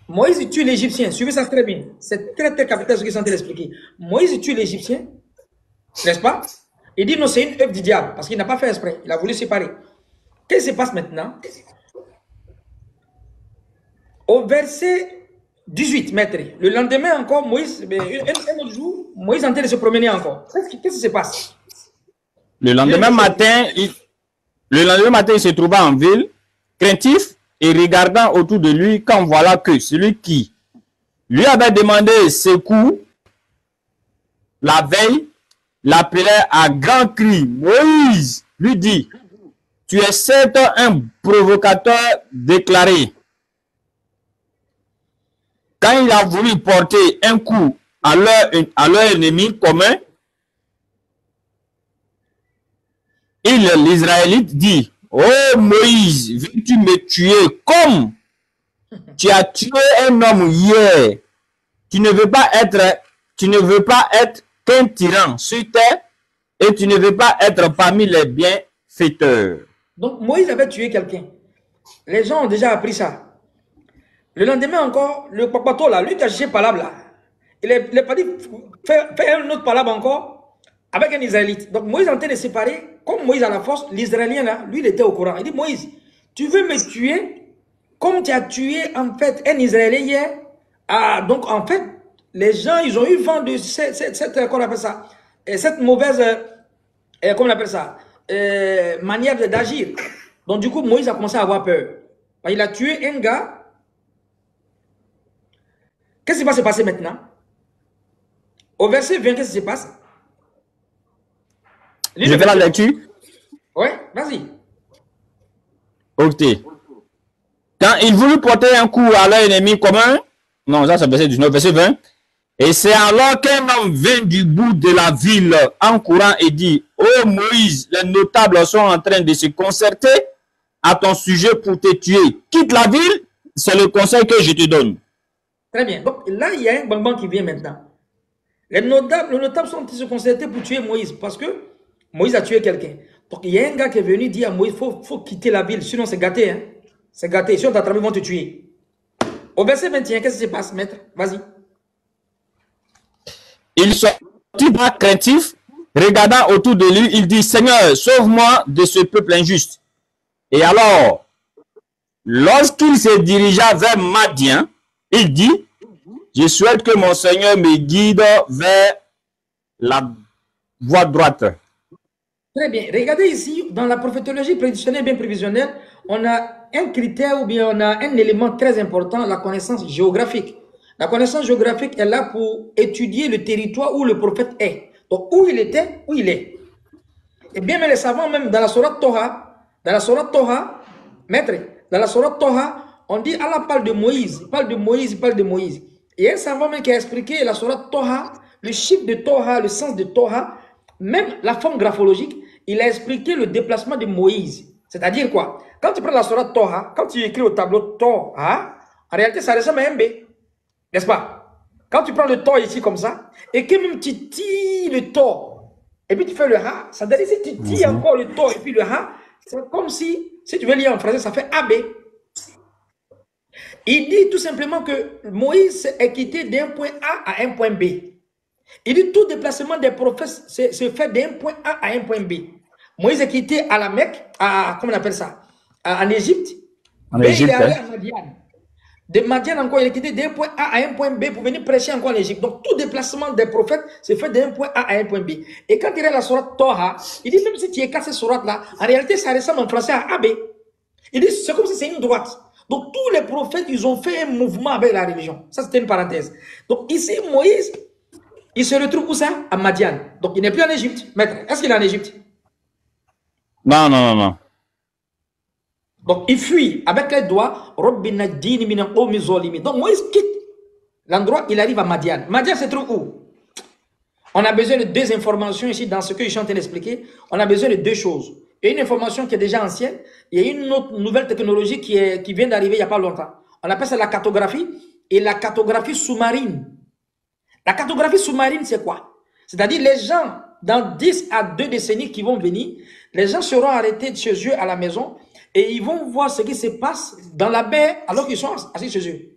Moïse tue l'Égyptien. Suivez ça très bien. C'est très très capital ce qu'ils sont en train d'expliquer. Moïse tue l'Égyptien, n'est-ce pas? Il dit non, c'est une œuvre du diable parce qu'il n'a pas fait exprès. Il a voulu séparer. Qu'est-ce qui se passe maintenant? Au verset 18, maître, le lendemain encore, Moïse, un autre jour, Moïse est en train de se promener encore. Qu'est-ce qui se passe? Le lendemain matin, il se trouva en ville, craintif et regardant autour de lui, quand voilà que celui qui lui avait demandé secours la veille l'appelait à grands cris. Moïse lui dit, tu es certes un provocateur déclaré. Quand il a voulu porter un coup à leur ennemi commun, l'Israélite dit, oh Moïse, veux-tu me tuer comme tu as tué un homme hier? Tu ne veux pas être qu'un tyran sur terre et tu ne veux pas être parmi les bienfaiteurs. Donc Moïse avait tué quelqu'un. Les gens ont déjà appris ça. Le lendemain encore, le papato là, lui qui a cherché palabre là, il est pas dit, fait un autre palabre encore avec un Israélite. Donc Moïse est en train de séparer, comme Moïse a la force, l'Israélien là, lui il était au courant. Il dit Moïse, tu veux me tuer comme tu as tué en fait un Israélien hier? Ah, donc en fait, les gens ils ont eu vent de cette qu'on appelle ça, cette mauvaise, comment on appelle ça, manière d'agir. Donc du coup, Moïse a commencé à avoir peur. Il a tué un gars. Qu'est-ce qui va se passer maintenant? Au verset 20, qu'est-ce qui se passe? Je fais la lecture. Oui, vas-y. Ok. Quand il voulut porter un coup à leur ennemi commun, non, ça c'est verset 19, verset 20. Et c'est alors qu'un homme vint du bout de la ville en courant et dit, oh Moïse, les notables sont en train de se concerter à ton sujet pour te tuer. Quitte la ville, c'est le conseil que je te donne. Très bien. Donc là, il y a un bang qui vient maintenant. Les notables sont en train de se concerter pour tuer Moïse parce que Moïse a tué quelqu'un. Donc il y a un gars qui est venu dire à Moïse, faut quitter la ville, sinon c'est gâté. Hein? C'est gâté. Si on t'attrape, ils vont te tuer. Au verset 21, qu'est-ce qui se passe, maître? Vas-y. Il sortit bras craintif, regardant autour de lui, il dit, Seigneur, sauve-moi de ce peuple injuste. Et alors, lorsqu'il se dirigea vers Madian, il dit, je souhaite que mon Seigneur me guide vers la voie droite. Très bien. Regardez ici, dans la prophétologie prédictionnelle bien prévisionnelle, on a un critère ou bien on a un élément très important, la connaissance géographique. La connaissance géographique est là pour étudier le territoire où le prophète est. Donc, où il était, où il est. Et bien, mais les savants, même dans la Sourate Toha, maître, dans la Sourate Toha, on dit, Allah parle de Moïse, il parle de Moïse. Et un savant même qui a expliqué la Sourate Toha, le chiffre de Toha, le sens de Toha, même la forme graphologique, il a expliqué le déplacement de Moïse. C'est-à-dire quoi? Quand tu prends la Sourate Toha, quand tu écris au tableau Toha, en réalité, ça ressemble à un B. N'est-ce pas? Quand tu prends le to ici comme ça, et que même tu tires le to, et puis tu fais le ha, ça veut dire si tu tires encore le to et puis le ha, c'est comme si tu veux lire en français, ça fait AB. Il dit tout simplement que Moïse est quitté d'un point A à un point B. Il dit tout déplacement des prophètes se fait d'un point A à un point B. Moïse est quitté à la Mecque, comment on appelle ça? En Égypte. En Égypte, il est allé à Madian. De Madian encore, il est quitté d'un point A à un point B pour venir prêcher encore en Égypte. Donc tout déplacement des prophètes se fait d'un point A à un point B. Et quand il est la sourate Toha, il dit même si tu écartes cette sourate là, en réalité ça ressemble en français à AB. Il dit c'est comme si c'est une droite. Donc tous les prophètes, ils ont fait un mouvement avec la religion. Ça c'était une parenthèse. Donc ici Moïse, Il se retrouve où ça? À Madian. Donc il n'est plus en Égypte. Maître, est-ce qu'il est en Égypte? Non, non, non, non. Donc il fuit avec les doigts. Donc Moïse quitte l'endroit, il arrive à Madian. Madian se trouve où? On a besoin de deux informations ici dans ce que je suis en train d'expliquer. On a besoin de deux choses. Il y a une information qui est déjà ancienne. Il y a une autre nouvelle technologie qui vient d'arriver il n'y a pas longtemps. On appelle ça la cartographie et la cartographie sous-marine. La cartographie sous-marine, c'est quoi? C'est-à-dire les gens, dans 10 à 2 décennies qui vont venir, les gens seront arrêtés de chez eux à la maison et ils vont voir ce qui se passe dans la baie alors qu'ils sont assis chez eux.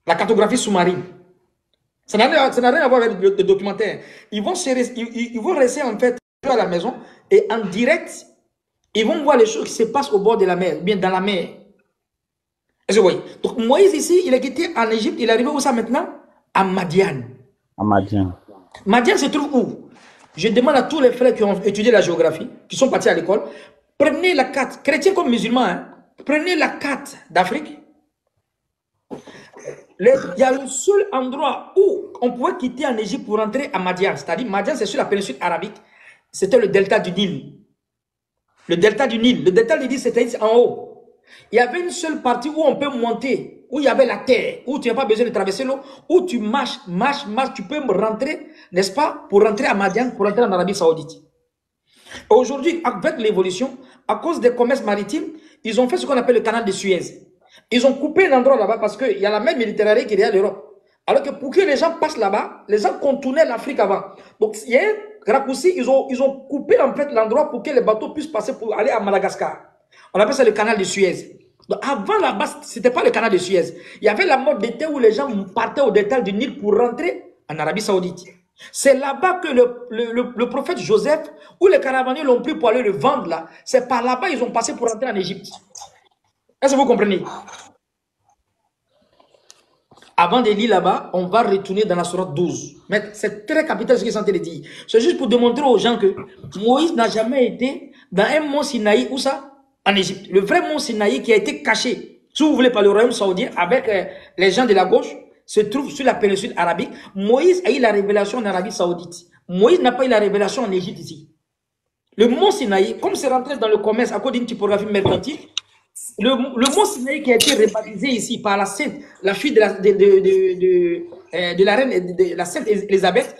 La cartographie sous-marine. Ça n'a rien à voir avec le documentaire. Ils vont rester en fait à la maison et en direct, ils vont voir les choses qui se passent au bord de la mer, bien dans la mer. Est-ce que vous voyez? Donc Moïse ici, il est quitté en Égypte, il est arrivé où ça maintenant? À Madian. À Madian. Madian se trouve où? Je demande à tous les frères qui ont étudié la géographie, qui sont partis à l'école, prenez la carte, chrétiens comme musulmans, hein, prenez la carte d'Afrique. Il y a le seul endroit où on pouvait quitter en Égypte pour rentrer à Madian. C'est-à-dire, Madian, c'est sur la péninsule arabique. C'était le delta du Nil. Le delta du Nil. Le delta du Nil, c'était en haut. Il y avait une seule partie où on peut monter, où il y avait la terre, où tu n'as pas besoin de traverser l'eau, où tu marches, tu peux rentrer, n'est-ce pas, pour rentrer à Madian, pour rentrer en Arabie Saoudite. Aujourd'hui, avec l'évolution, à cause des commerces maritimes, ils ont fait ce qu'on appelle le canal de Suez. Ils ont coupé un endroit là-bas parce qu'il y a la mer Méditerranée qui est derrière l'Europe. Alors que pour que les gens passent là-bas, les gens contournaient l'Afrique avant. Donc, il y a un raccourci, ils ont coupé en fait l'endroit pour que les bateaux puissent passer pour aller à Madagascar. On appelle ça le canal de Suez. Donc, avant là-bas, ce n'était pas le canal de Suez. Il y avait la mode d'été où les gens partaient au delta du Nil pour rentrer en Arabie Saoudite. C'est là-bas que le prophète Joseph, où les caravaniers l'ont pris pour aller le vendre là, c'est par là-bas qu'ils ont passé pour rentrer en Égypte. Est-ce que vous comprenez? Avant de lire là-bas, on va retourner dans la sourate 12. Mais c'est très capital ce que je suis en train de dire. C'est juste pour démontrer aux gens que Moïse n'a jamais été dans un mont Sinaï, où ça? En Égypte. Le vrai mont Sinaï qui a été caché, si vous voulez, par le royaume saoudien, avec les gens de la gauche, se trouve sur la péninsule arabique. Moïse a eu la révélation en Arabie Saoudite. Moïse n'a pas eu la révélation en Égypte ici. Le mont Sinaï, comme c'est rentré dans le commerce à cause d'une typographie mercantile, le mont Sinaï qui a été rebaptisé ici par la sainte, la fille de la reine, de la sainte Élisabeth,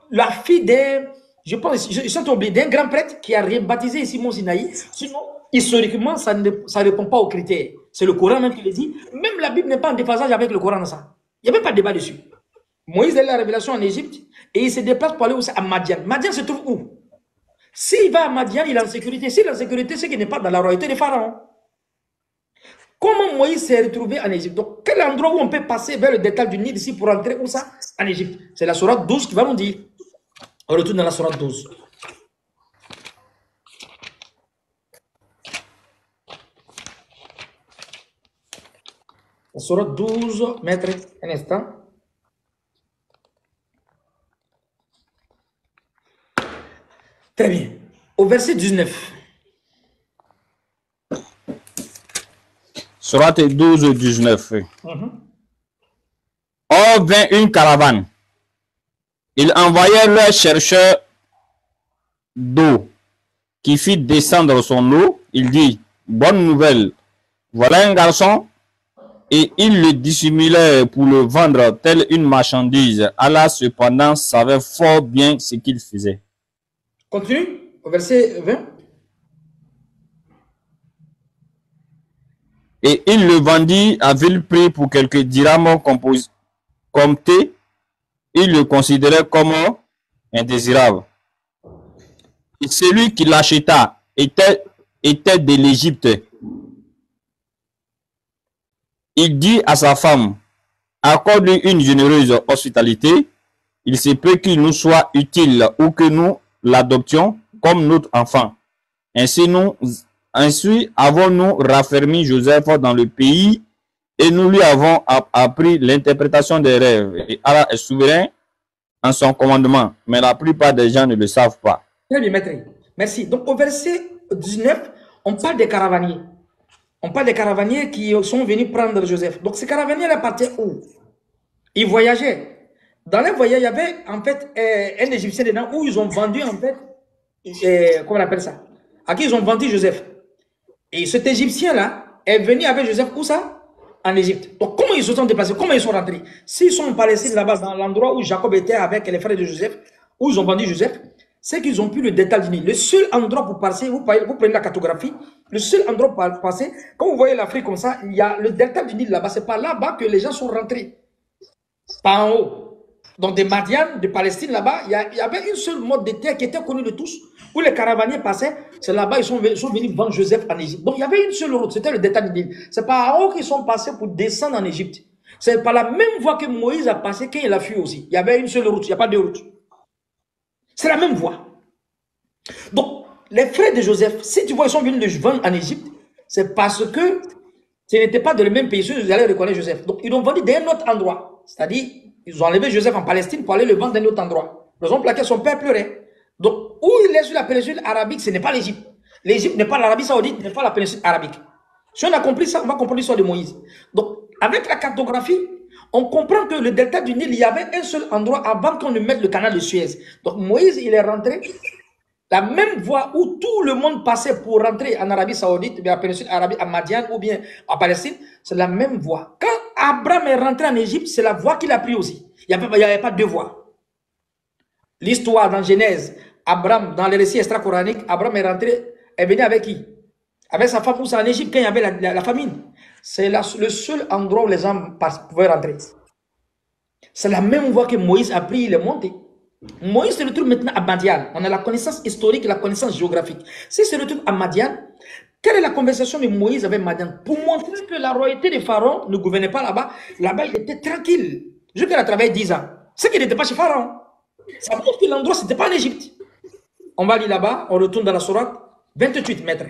la fille d'un, je pense, je suis oublié, d'un grand prêtre qui a rebaptisé ici mont Sinaï. Sinon, historiquement, ça ne répond pas aux critères. C'est le Coran même qui le dit. Même la Bible n'est pas en déphasage avec le Coran dans ça. Il n'y a même pas de débat dessus. Moïse a eu la révélation en Égypte et il se déplace pour aller à Madian. Madian se trouve où? S'il va à Madian, il est en sécurité. S'il est en sécurité, c'est qu'il n'est pas dans la royauté des pharaons. Comment Moïse s'est retrouvé en Égypte? Donc, quel endroit où on peut passer vers le détail du Nil ici pour entrer où ça? En Égypte. C'est la sourate 12 qui va nous dire. On retourne dans la sourate 12. La sourate 12, maître, un instant. Très bien. Au verset 19. Sourate 12, 19. Or vint une caravane. Ils envoyèrent leurs chercheurs d'eau qui fit descendre son eau. Il dit, bonne nouvelle, voilà un garçon. Et ils le dissimulaient pour le vendre telle une marchandise. Allah cependant savait fort bien ce qu'il faisait. Continue au verset 20. Et il le vendit à vil prix pour quelques dirhams comptés. Il le considérait comme indésirable. Et celui qui l'acheta était de l'Égypte. Il dit à sa femme, accorde-lui une généreuse hospitalité. Il se peut qu'il nous soit utile ou que nous l'adoptions comme notre enfant. Ainsi avons-nous raffermi Joseph dans le pays et nous lui avons appris l'interprétation des rêves. Et Allah est souverain en son commandement, mais la plupart des gens ne le savent pas. Très bien, maître. Merci. Donc, au verset 19, on parle des caravaniers. On parle des caravaniers qui sont venus prendre Joseph. Donc, ces caravaniers-là partaient où? Ils voyageaient. Dans les voyages, il y avait en fait un Égyptien dedans où ils ont vendu en fait, comment on appelle ça? À qui ils ont vendu Joseph. Et cet Égyptien-là est venu avec Joseph où ça? En Égypte. Donc comment ils se sont déplacés? Comment ils sont rentrés? S'ils sont en Palestine là-bas, dans l'endroit où Jacob était avec les frères de Joseph, où ils ont vendu Joseph, c'est qu'ils ont pu le détail du Nil. Le seul endroit pour passer, vous prenez la cartographie, le seul endroit pour passer, quand vous voyez l'Afrique comme ça, il y a le delta du Nil là-bas. C'est pas là-bas que les gens sont rentrés. Pas en haut. Donc des Madianes, de Palestine là-bas, il y avait une seule mode de terre qui était connue de tous, où les caravaniers passaient, c'est là-bas ils sont venus vendre Joseph en Égypte. Donc il y avait une seule route, c'était le delta du Nil. C'est pas en haut qu'ils sont passés pour descendre en Égypte. C'est par la même voie que Moïse a passé quand il a fui aussi. Il y avait une seule route, il n'y a pas deux routes. C'est la même voie. Donc, les frères de Joseph, si tu vois, ils sont venus de vendre en Égypte, c'est parce que ce n'était pas dans le même pays, ils allaient reconnaître Joseph. Donc, ils l'ont vendu d'un autre endroit. C'est-à-dire, ils ont enlevé Joseph en Palestine pour aller le vendre d'un autre endroit. Raison pour laquelle son père pleurait. Donc, où il est sur la péninsule arabique, ce n'est pas l'Égypte. L'Égypte n'est pas l'Arabie Saoudite, n'est pas la péninsule arabique. Si on a compris ça, on va comprendre l'histoire de Moïse. Donc, avec la cartographie, on comprend que le delta du Nil, il y avait un seul endroit avant qu'on ne mette le canal de Suez. Donc, Moïse, il est rentré la même voie où tout le monde passait pour rentrer en Arabie Saoudite, bien à la péninsule arabique, à Madian ou bien en Palestine, c'est la même voie. Quand Abraham est rentré en Égypte, c'est la voie qu'il a pris aussi. Il n'y avait pas deux voies. L'histoire dans Genèse, Abraham, dans les récits extra-coraniques, Abraham est venu avec qui? Avec sa femme Moussa en Égypte quand il y avait la famine. C'est le seul endroit où les gens pouvaient rentrer. C'est la même voie que Moïse a pris, il est monté. Moïse se retrouve maintenant à Madian. On a la connaissance historique et la connaissance géographique. Si se retrouve à Madian, quelle est la conversation de Moïse avec Madian? Pour montrer que la royauté de Pharaon ne gouvernait pas là-bas, là-bas il était tranquille. Jusqu'à qu'il a travaillé 10 ans. Ce qui n'était pas chez Pharaon. Ça montre que l'endroit, ce n'était pas en Égypte. On va lire là-bas, on retourne dans la sourate 28 mètres.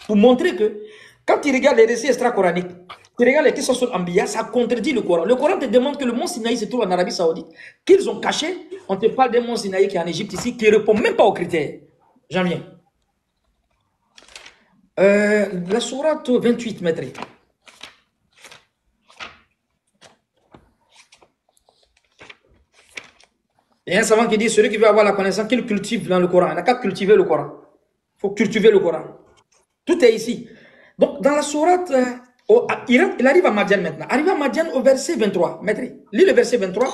Pour montrer que, quand tu regardes les récits extra-coraniques, tu regardes les questions sur l'Ambiya, ça contredit le Coran. Le Coran te demande que le mont Sinaï se trouve en Arabie Saoudite, qu'ils ont caché. On te parle d'un mont Sinaï qui est en Égypte ici, qui ne répond même pas aux critères. J'en viens. La sourate 28, maître. Il y a un savant qui dit, celui qui veut avoir la connaissance, qu'il cultive dans le Coran. Il n'a qu'à cultiver le Coran. Il faut cultiver le Coran. Tout est ici. Donc, dans la sourate, il arrive à Madian maintenant. Arrive à Madian au verset 23. Maître, lis le verset 23.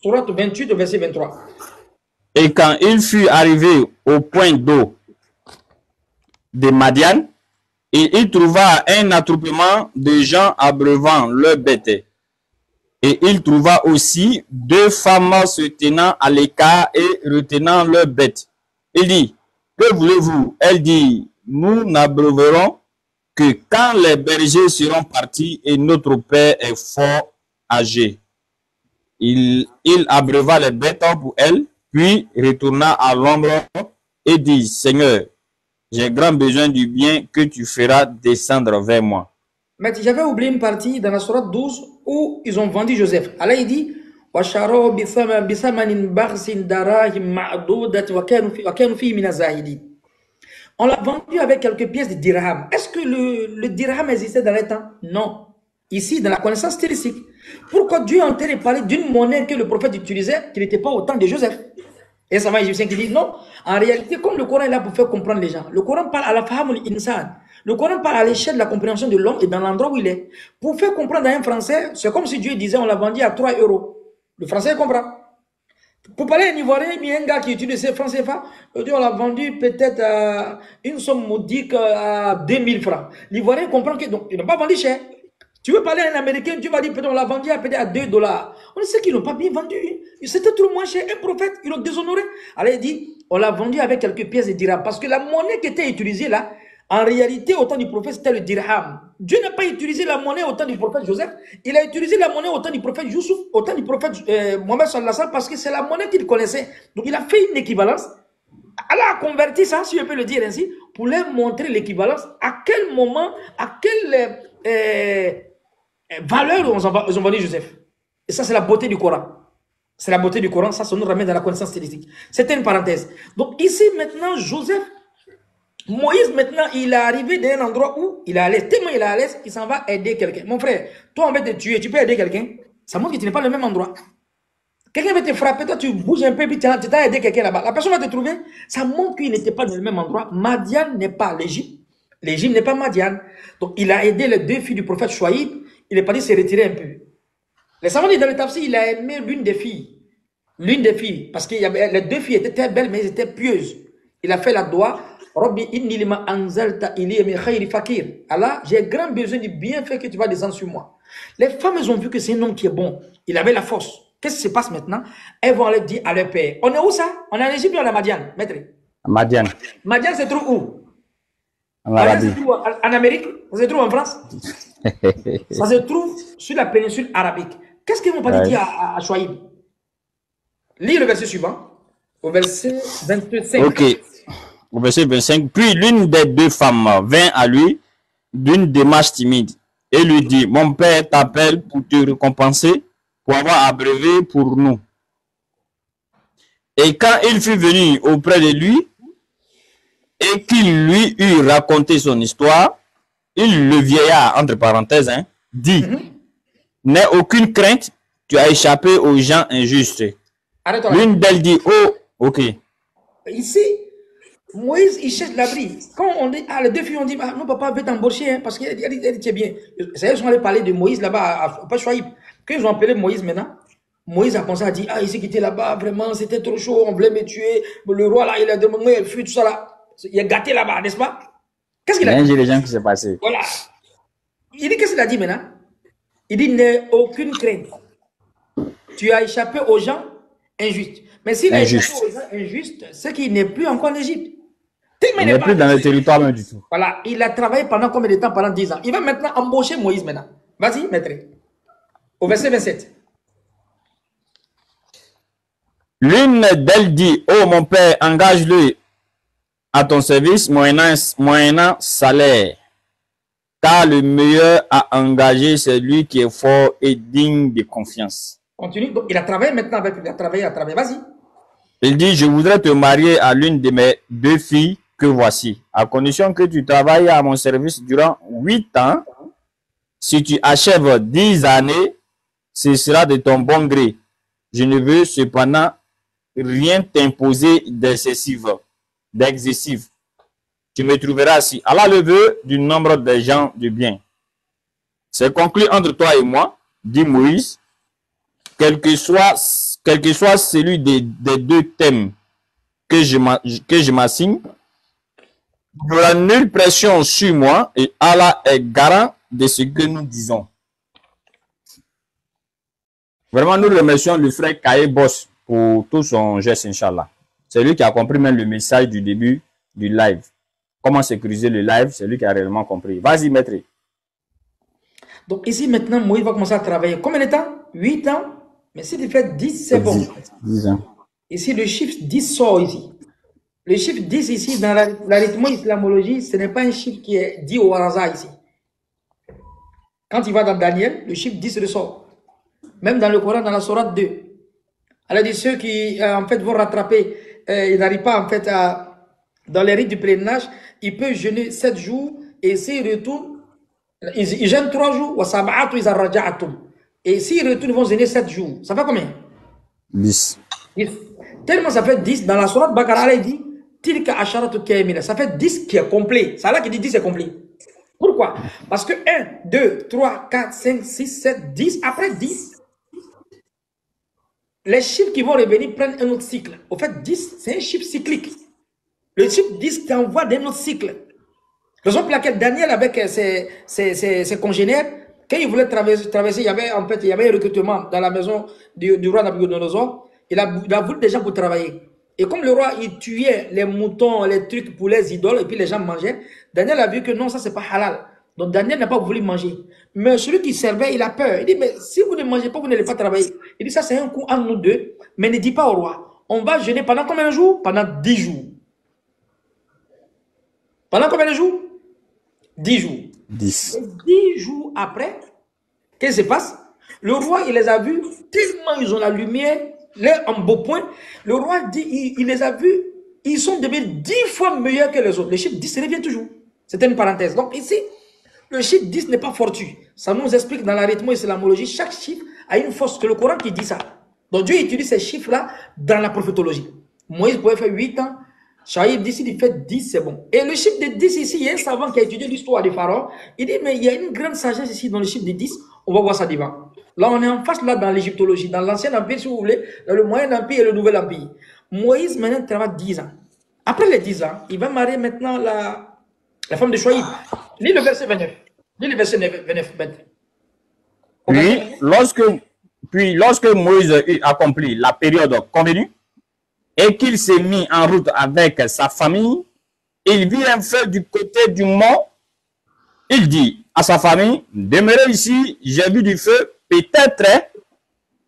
Sourate 28 au verset 23. Et quand il fut arrivé au point d'eau de Madian, et il trouva un attroupement de gens abreuvant leurs bêtes. Et il trouva aussi deux femmes se tenant à l'écart et retenant leurs bêtes. Il dit, que voulez-vous? Elle dit, nous n'abreuverons que quand les bergers seront partis et notre père est fort âgé. Il abreuva les bêtes pour elle, puis retourna à l'ombre et dit, Seigneur, j'ai grand besoin du bien que tu feras descendre vers moi. Mais j'avais oublié une partie dans la sourate 12 où ils ont vendu Joseph. Allah il dit, on l'a vendu avec quelques pièces de dirham. Est-ce que le dirham existait dans les temps? Non. Ici, dans la connaissance stylistique. Pourquoi Dieu est en train de parler d'une monnaie que le prophète utilisait qui n'était pas au temps de Joseph? Et ça va égyptien qui dit non. En réalité, comme le Coran est là pour faire comprendre les gens, le Coran parle à la fahamul insan. Le Coran parle à l'échelle de la compréhension de l'homme et dans l'endroit où il est. Pour faire comprendre à un Français, c'est comme si Dieu disait on l'a vendu à 3 euros. Le Français comprend. Pour parler à un Ivoirien, il y a un gars qui utilise ces francs CFA, on l'a vendu peut-être à une somme modique à 2000 francs. L'Ivoirien comprend que donc, ils n'ont pas vendu cher. Tu veux parler à un Américain, tu vas dire peut-être on l'a vendu à peut-être à 2 dollars. On sait qu'ils n'ont pas bien vendu. C'était tout le moins cher. Un prophète, ils l'ont déshonoré. Alors il dit, on l'a vendu avec quelques pièces de dirham. Parce que la monnaie qui était utilisée là, en réalité, au temps du prophète, c'était le dirham. Dieu n'a pas utilisé la monnaie au temps du prophète Joseph. Il a utilisé la monnaie au temps du prophète Youssouf, au temps du prophète Mohammed sallallahu alayhi wa sallam, parce que c'est la monnaie qu'il connaissait. Donc il a fait une équivalence. Allah a converti ça, si je peux le dire ainsi, pour leur montrer l'équivalence. À quel moment, à quelle valeur ils ont vendu Joseph. Et ça, c'est la beauté du Coran. C'est la beauté du Coran, ça nous ramène dans la connaissance stylistique. C'était une parenthèse. Donc ici, maintenant, Joseph, Moïse, maintenant, il est arrivé dans un endroit où il est à l'aise. Tellement il est à l'aise, il s'en va aider quelqu'un. Mon frère, toi, on va te tuer, tu peux aider quelqu'un. Ça montre que tu n'es pas le même endroit. Quelqu'un va te frapper, toi tu bouges un peu, puis tu as aidé quelqu'un là-bas. La personne va te trouver, ça montre qu'il n'était pas dans le même endroit. Madian n'est pas l'Égypte. L'Égypte n'est pas Madian. Donc il a aidé les deux filles du prophète Chouaïb. Il est parti se retirer un peu. Les savants disent dans le tafsir, il a aimé l'une des filles. L'une des filles. Parce que les deux filles étaient très belles, mais elles étaient pieuses. Il a fait la doigt. Rabbi inni lima anzalta ilayya min khayri fakir. Allah, j'ai grand besoin du bienfait que tu vas descendre sur moi. Les femmes, elles ont vu que c'est un homme qui est bon. Il avait la force. Qu'est-ce qui se passe maintenant? Elles vont aller dire à leur père. On est où ça? On est en Égypte ou on est à Madian, maître? Madian. Madian se trouve où? En Arabie. Se trouve en Amérique? Ça se trouve en France? Ça se trouve sur la péninsule arabique. Qu'est-ce qu'ils vont pas dire à Chouaïb? Lis le verset suivant. Au verset 25. Ok. Au verset 25. Puis l'une des deux femmes vint à lui d'une démarche timide et lui dit, mon père t'appelle pour te récompenser pour avoir abreuvé pour nous. Et quand il fut venu auprès de lui et qu'il lui eut raconté son histoire, le vieillard, entre parenthèses, dit, n'aie aucune crainte, tu as échappé aux gens injustes. L'une d'elles dit, oh, ok. Ici, Moïse, il cherche l'abri. Quand on dit, les deux filles ont dit, non, papa veut t'embaucher, parce qu'elle dit, bien. Elles sont allées parler de Moïse là-bas, pas Chouaïb. Quand ils ont appelé Moïse maintenant, Moïse a pensé à dire, ici qui était là-bas, vraiment, c'était trop chaud, on voulait me tuer. Le roi là, il a demandé, il fuit, tout ça là. Il est gâté là-bas, n'est-ce pas? Qu'est-ce qu'il a dit? Les gens qui s'est passé. Voilà. Il dit, qu'est-ce qu'il a dit maintenant? Il dit, n'aie aucune crainte. Tu as échappé aux gens injustes. Mais s'il a échappé aux gens injustes, c'est qu'il n'est plus encore en Égypte. Il n'est plus dans le territoire même du tout. Voilà. Il a travaillé pendant combien de temps? Pendant 10 ans. Il va maintenant embaucher Moïse maintenant. Vas-y, maître. Au verset 27. L'une d'elles dit, oh mon père, engage-le à ton service moyennant salaire. Car le meilleur à engager, c'est lui qui est fort et digne de confiance. Continue. Donc, il a travaillé maintenant avec lui. Il a travaillé. Vas-y. Il dit, je voudrais te marier à l'une de mes deux filles que voici, à condition que tu travailles à mon service durant 8 ans. Si tu achèves 10 années, ce sera de ton bon gré. Je ne veux cependant rien t'imposer d'excessif. Tu me trouveras assis. Allah le veut du nombre des gens du bien. C'est conclu entre toi et moi, dit Moïse, quel que soit celui des deux thèmes que je m'assigne, il n'y aura nulle pression sur moi et Allah est garant de ce que nous disons. Vraiment, nous remercions le frère Kaye Boss pour tout son geste, Inch'Allah. C'est lui qui a compris même le message du début du live. Comment sécuriser le live, c'est lui qui a réellement compris. Vas-y, maître. Donc ici, maintenant, Moïse va commencer à travailler. Combien de temps? 8 ans. Mais si tu fais 10, c'est bon. 10 ans. Ici, le chiffre 10 sort ici. Le chiffre 10 ici, dans l'arithmo-islamologie, ce n'est pas un chiffre qui est dit au hasard ici. Quand il va dans Daniel, le chiffre 10 ressort. Même dans le Coran, dans la sourate 2. Elle a dit ceux qui, en fait, vont rattraper, ils n'arrivent pas, en fait, dans les rites du pèlerinage, ils peuvent jeûner 7 jours, et s'ils retournent, ils jeûnent 3 jours, et s'ils retournent, ils vont jeûner 7 jours. Ça fait combien? 10. 10. Tellement ça fait 10, dans la sourate Bakara, il dit, Tilka asharatu kamila. Ça fait 10 qui est complet. C'est là qui dit 10 est complet. Pourquoi? Parce que 1, 2, 3, 4, 5, 6, 7, 10, après 10, les chiffres qui vont revenir prennent un autre cycle. Au fait, 10, c'est un chiffre cyclique. Le chiffre 10 t'envoie d'un autre cycle. Raison pour laquelle Daniel, avec ses congénères, quand il voulait traverser, il y avait un recrutement dans la maison du roi Nabucodonosor. Il a voulu des gens pour travailler. Et comme le roi, il tuait les moutons, les trucs pour les idoles, et puis les gens mangeaient, Daniel a vu que non, ça c'est pas halal. Donc Daniel n'a pas voulu manger. Mais celui qui servait, il a peur. Il dit, mais si vous ne mangez pas, vous n'allez pas travailler. Il dit, ça c'est un coup entre nous deux, mais ne dis pas au roi. On va jeûner pendant combien de jours? Pendant 10 jours. Pendant combien de jours? 10 jours. 10. Et 10 jours après, qu'est-ce qui se passe? Le roi, il les a vus, tellement ils ont la lumière, en beau point. Le roi dit, il les a vus, ils sont devenus 10 fois meilleurs que les autres. Le chiffre 10 revient toujours. C'était une parenthèse. Donc ici, le chiffre 10 n'est pas fortuit. Ça nous explique dans l'arithmo-islamologie, chaque chiffre a une force. Que le Coran qui dit ça. Donc Dieu utilise ces chiffres-là dans la prophétologie. Moïse pouvait faire 8 ans. Shaïb dit, s'il fait 10, c'est bon. Et le chiffre de 10 ici, il y a un savant qui a étudié l'histoire du pharaon. Il dit, mais il y a une grande sagesse ici dans le chiffre de 10. On va voir ça devant. Là, on est en face, là, dans l'égyptologie, dans l'ancien empire, si vous voulez, dans le moyen empire et le nouvel empire. Moïse, maintenant, travaille 10 ans. Après les 10 ans, il va marier maintenant la femme de Shaïb. Lis le verset 29. Lis le verset 29, maître. Puis, lorsque Moïse eut accompli la période convenue et qu'il s'est mis en route avec sa famille, il vit un feu du côté du mont. Il dit à sa famille, demeurez ici, j'ai vu du feu, peut-être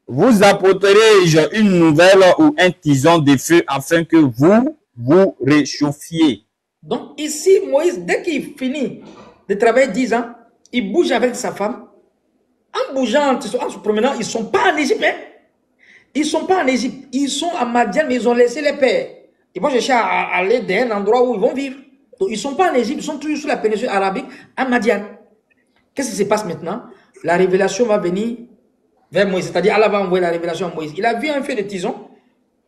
vous apporterai-je une nouvelle ou un tison de feu afin que vous vous réchauffiez. Donc ici, Moïse, dès qu'il finit de travailler 10 ans, il bouge avec sa femme. En bougeant, en se promenant, ils ne sont pas en Égypte. Hein? Ils ne sont pas en Égypte. Ils sont à Madian, mais ils ont laissé les pères. Ils vont chercher à aller d'un endroit où ils vont vivre. Donc ils ne sont pas en Égypte, ils sont toujours sur la péninsule arabique, à Madian. Qu'est-ce qui se passe maintenant? La révélation va venir vers Moïse. C'est-à-dire, Allah va envoyer la révélation à Moïse. Il a vu un feu de tison.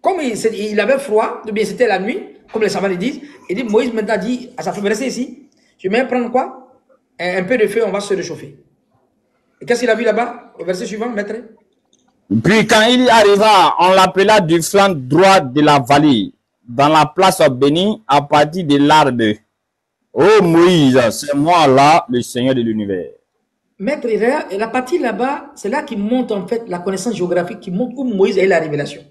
Comme il avait froid, bien c'était la nuit, comme les savants le disent. Il dit, Moïse maintenant dit à sa femme, restez ici. Je vais prendre quoi? Un peu de feu, on va se réchauffer. Et qu'est-ce qu'il a vu là-bas? Au verset suivant, maître. Puis quand il y arriva, on l'appela du flanc droit de la vallée, dans la place bénie, à partir de l'arbre. Oh Moïse, c'est moi là, le Seigneur de l'univers. Maître, et la partie là-bas, c'est là qu'il montre en fait la connaissance géographique, qui montre où Moïse a eu la révélation.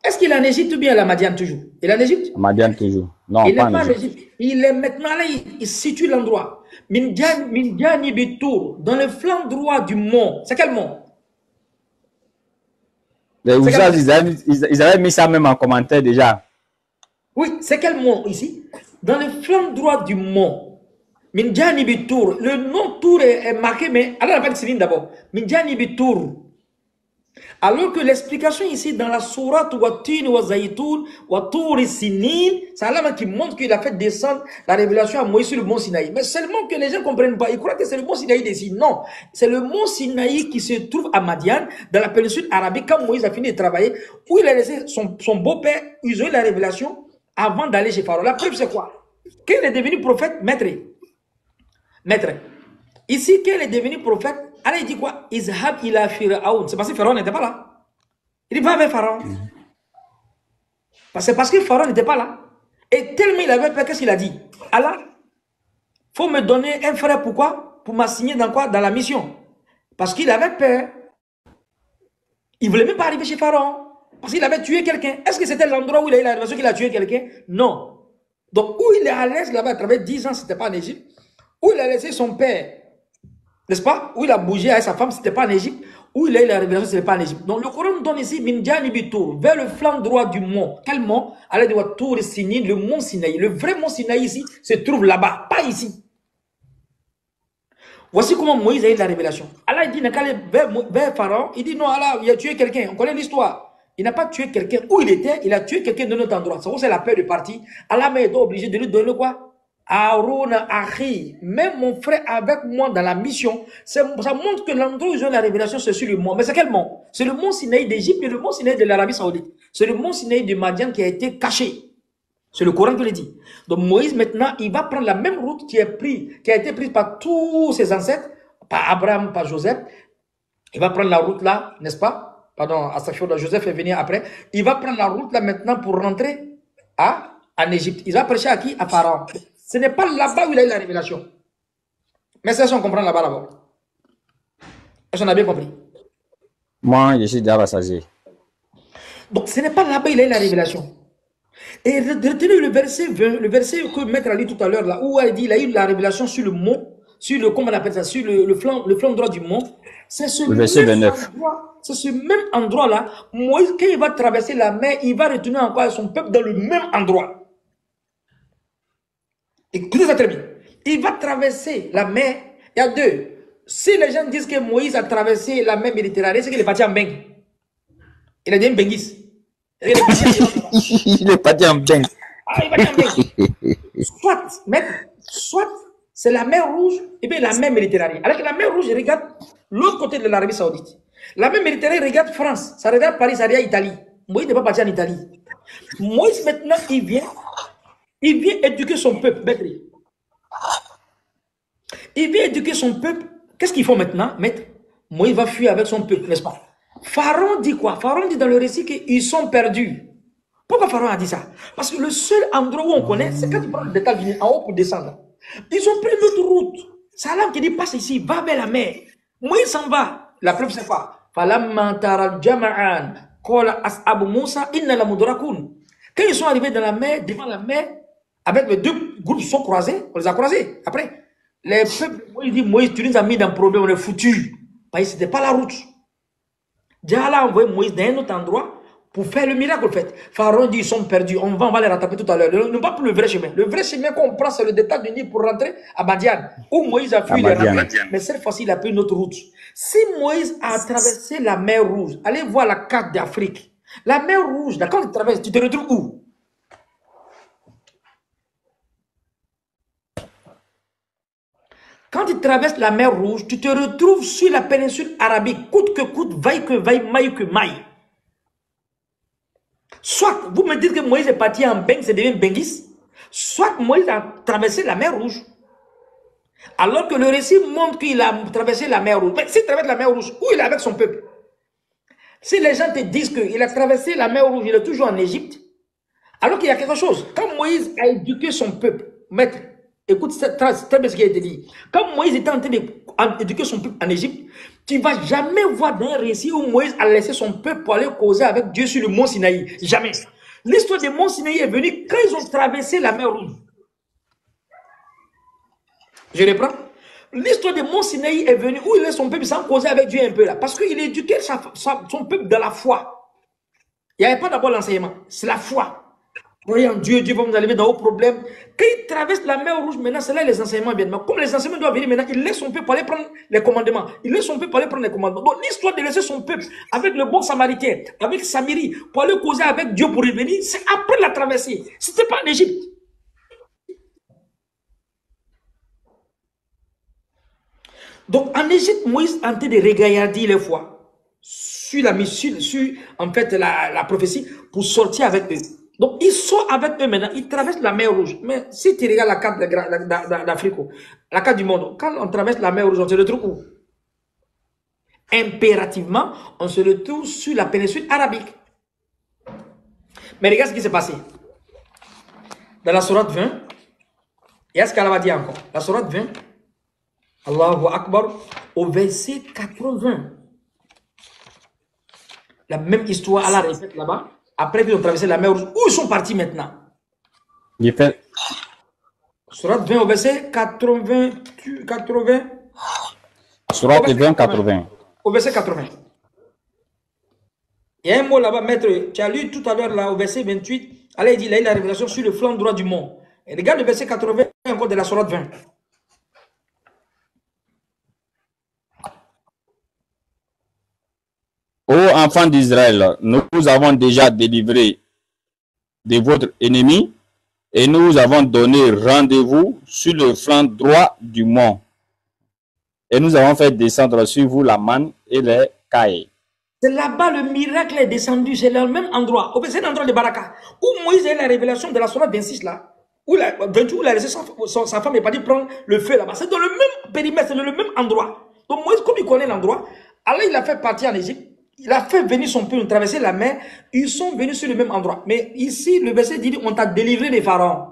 Est-ce qu'il est en Égypte ou bien à la Madiane toujours? Il est en Égypte? Madiane toujours. Non, il pas n'est pas en Égypte. Il est maintenant là, il situe l'endroit. Mindiani Bitour, dans le flanc droit du mont. C'est quel mont? Ils avaient mis ça même en commentaire déjà. Oui, c'est quel mont ici? Dans le flanc droit du mont. Mindiani Bitour. Le nom Tour est marqué, mais alors on va dire d'abord. Mindiani Bitour. Alors que l'explication ici dans la sourate Watin wa Zaytoun wa Tour Sinin, c'est Allah qui montre qu'il a fait descendre la révélation à Moïse sur le mont Sinaï. Mais seulement que les gens ne comprennent pas. Ils croient que c'est le mont Sinaï d'ici. Non, c'est le mont Sinaï qui se trouve à Madian, dans la péninsule arabique, quand Moïse a fini de travailler, où il a laissé son beau-père user la révélation avant d'aller chez Pharaon. La preuve, c'est quoi? Qu'il est devenu prophète, maître. Ici, qu'il est devenu prophète, Allah il dit quoi? Izhab ila Pharaon. C'est parce que Pharaon n'était pas là. Il dit va avec Pharaon. C'est parce que Pharaon n'était pas là. Et tellement il avait peur, qu'est-ce qu'il a dit? Allah, faut me donner un frère, pourquoi? Pour m'assigner dans quoi? Dans la mission. Parce qu'il avait peur. Il ne voulait même pas arriver chez Pharaon. Parce qu'il avait tué quelqu'un. Est-ce que c'était l'endroit où il a eu la révélation qu'il a tué quelqu'un? Non. Donc, où il est à l'aise là-bas, à travers 10 ans, ce n'était pas en Égypte. Où il a laissé son père, n'est-ce pas? Où il a bougé avec sa femme, ce n'était pas en Égypte. Où il a eu la révélation, ce n'était pas en Égypte. Donc le Coran nous donne ici, Mindiani Bitour, vers le flanc droit du mont. Quel mont? Allah dit Tour Sinin, le mont Sinaï. Le vrai mont Sinaï ici se trouve là-bas, pas ici. Voici comment Moïse a eu la révélation. Allah dit, vers Pharaon, il dit non, Allah, il a tué quelqu'un. On connaît l'histoire. Il n'a pas tué quelqu'un où il était, il a tué quelqu'un de notre endroit. C'est la peur de partir. Allah m'a été obligé de lui donner quoi? Aaron, Achi, même mon frère avec moi dans la mission, ça montre que l'endroit où ils ont la révélation, c'est sur le mont. Mais c'est quel mont? C'est le mont Sinaï d'Égypte et le mont Sinaï de l'Arabie Saoudite. C'est le mont Sinaï de Madian qui a été caché. C'est le Coran qui le dit. Donc Moïse, maintenant, il va prendre la même route qui a été prise par tous ses ancêtres, par Abraham, par Joseph. Il va prendre la route là, n'est-ce pas? Pardon, Joseph est venu après. Il va prendre la route là maintenant pour rentrer en Égypte. Il va prêcher à qui? À Pharaon. Ce n'est pas là-bas où il a eu la révélation. Mais c'est ça qu'on comprend là-bas d'abord. Est-ce qu'on a bien compris? Moi, je suis déjà passager. Donc, ce n'est pas là-bas où il a eu la révélation. Et retenez le verset 20, le verset que Maître a lu tout à l'heure, là, où il dit il a eu la révélation sur le mont, sur le, comment on appelle ça, sur le flanc droit du mont. C'est ce même endroit-là. Moïse, quand il va traverser la mer, il va retourner encore son peuple dans le même endroit. Écoutez ça très bien. Il va traverser la mer. Il y a deux. Si les gens disent que Moïse a traversé la mer Méditerranée, c'est qu'il est parti en Beng. Il a dit un Benguis. Il est parti en Beng. Ah, il est parti en Beng. Soit c'est la mer Rouge et bien la mer Méditerranée. Alors que la mer Rouge, regarde l'autre côté de l'Arabie Saoudite. La mer Méditerranée regarde France, ça regarde Paris, ça regarde Italie. Moïse n'est pas parti en Italie. Moïse, maintenant, il vient éduquer son peuple, maître. Il vient éduquer son peuple. Qu'est-ce qu'il faut maintenant, maître? Moïse va fuir avec son peuple, n'est-ce pas? Pharaon dit quoi? Pharaon dit dans le récit qu'ils sont perdus. Pourquoi Pharaon a dit ça? Parce que le seul endroit où on connaît, c'est quand tu prends des États-Unis en haut pour descendre. Ils ont pris une autre route. Salam qui dit passe ici, va vers la mer. Moïse s'en va. La preuve c'est quoi? Quand ils sont arrivés dans la mer, devant la mer, avec les deux groupes sont croisés, on les a croisés. Après, les peuples, Moïse dit, Moïse, tu nous as mis dans le problème, on est foutus. Parce que ce n'était pas la route. Dieu a envoyé Moïse dans un autre endroit pour faire le miracle, en fait. Pharaon dit, ils sont perdus, on va les rattraper tout à l'heure. Ne pas pour le vrai chemin. Le vrai chemin qu'on prend, c'est le détail du Nil pour rentrer à Madian, où Moïse a fui les rappels, mais cette fois-ci, il a pris une autre route. Si Moïse a traversé la mer Rouge, allez voir la carte d'Afrique. La mer Rouge, là, quand tu traverses, tu te retrouves où? Quand tu traverses la mer Rouge, tu te retrouves sur la péninsule arabique, coûte que coûte, vaille que vaille, maille que maille. Soit vous me dites que Moïse est parti en Beng, c'est devenu Benguis, soit Moïse a traversé la mer Rouge. Alors que le récit montre qu'il a traversé la mer Rouge. Mais s'il traverse la mer Rouge, où il est avec son peuple? Si les gens te disent qu'il a traversé la mer Rouge, il est toujours en Égypte, alors qu'il y a quelque chose. Quand Moïse a éduqué son peuple, maître, écoute très bien ce qui a été dit. Quand Moïse était en train d'éduquer son peuple en Égypte, tu ne vas jamais voir dans un récit où Moïse a laissé son peuple pour aller causer avec Dieu sur le mont Sinaï. Jamais. L'histoire du mont Sinaï est venue quand ils ont traversé la mer Rouge. Je reprends. L'histoire du mont Sinaï est venue où il laisse son peuple sans causer avec Dieu un peu là. Parce qu'il éduquait son peuple dans la foi. Il n'y avait pas d'abord l'enseignement, c'est la foi. Croyez en Dieu, Dieu va vous enlever dans vos problèmes. Quand il traverse la mer Rouge, maintenant, c'est là les enseignements viennent. Mais comme les enseignements doivent venir maintenant, il laisse son peuple aller prendre les commandements. Il laisse son peuple aller prendre les commandements. Donc, l'histoire de laisser son peuple avec le bon samaritain, avec Samiri, pour aller causer avec Dieu pour revenir, c'est après la traversée. Ce n'était pas en Égypte. Donc, en Égypte, Moïse a tenté de regarder les fois sur la mission, sur en fait la prophétie, pour sortir avec eux. Donc, ils sont avec eux maintenant, ils traversent la mer Rouge. Mais si tu regardes la carte d'Afrique, la carte du monde, quand on traverse la mer Rouge, on se retrouve où? Impérativement, on se retrouve sur la péninsule arabique. Mais regarde ce qui s'est passé. Dans la sourate 20, et est-ce qu'elle va dire encore? La sourate 20, Allahu Akbar, au verset 80. La même histoire, Allah répète là-bas. Après qu'ils ont traversé la mer Rouge, où ils sont partis maintenant? Il fait. Sourate 20 au verset 80. Sourate 20, 80. Au verset 80. Il y a un mot là-bas, maître. Tu as lu tout à l'heure là au verset 28. Allah il dit, il a eu la révélation sur le flanc droit du mont. Et regarde le verset 80 encore de la sourate 20. Ô enfants d'Israël, nous avons déjà délivré de votre ennemi et nous avons donné rendez-vous sur le flanc droit du mont. Et nous avons fait descendre sur vous la manne et les cailles. C'est là-bas le miracle est descendu, c'est le même endroit. C'est l'endroit de Baraka, où Moïse a eu la révélation de la sourate 26 là, où la 28, où il a laissé sa femme est partie prendre le feu là-bas. C'est dans le même périmètre, c'est dans le même endroit. Donc Moïse, comme il connaît l'endroit, Allah il a fait partir en Égypte. Il a fait venir son peuple traverser la mer. Ils sont venus sur le même endroit. Mais ici, le verset dit, on t'a délivré des pharaons.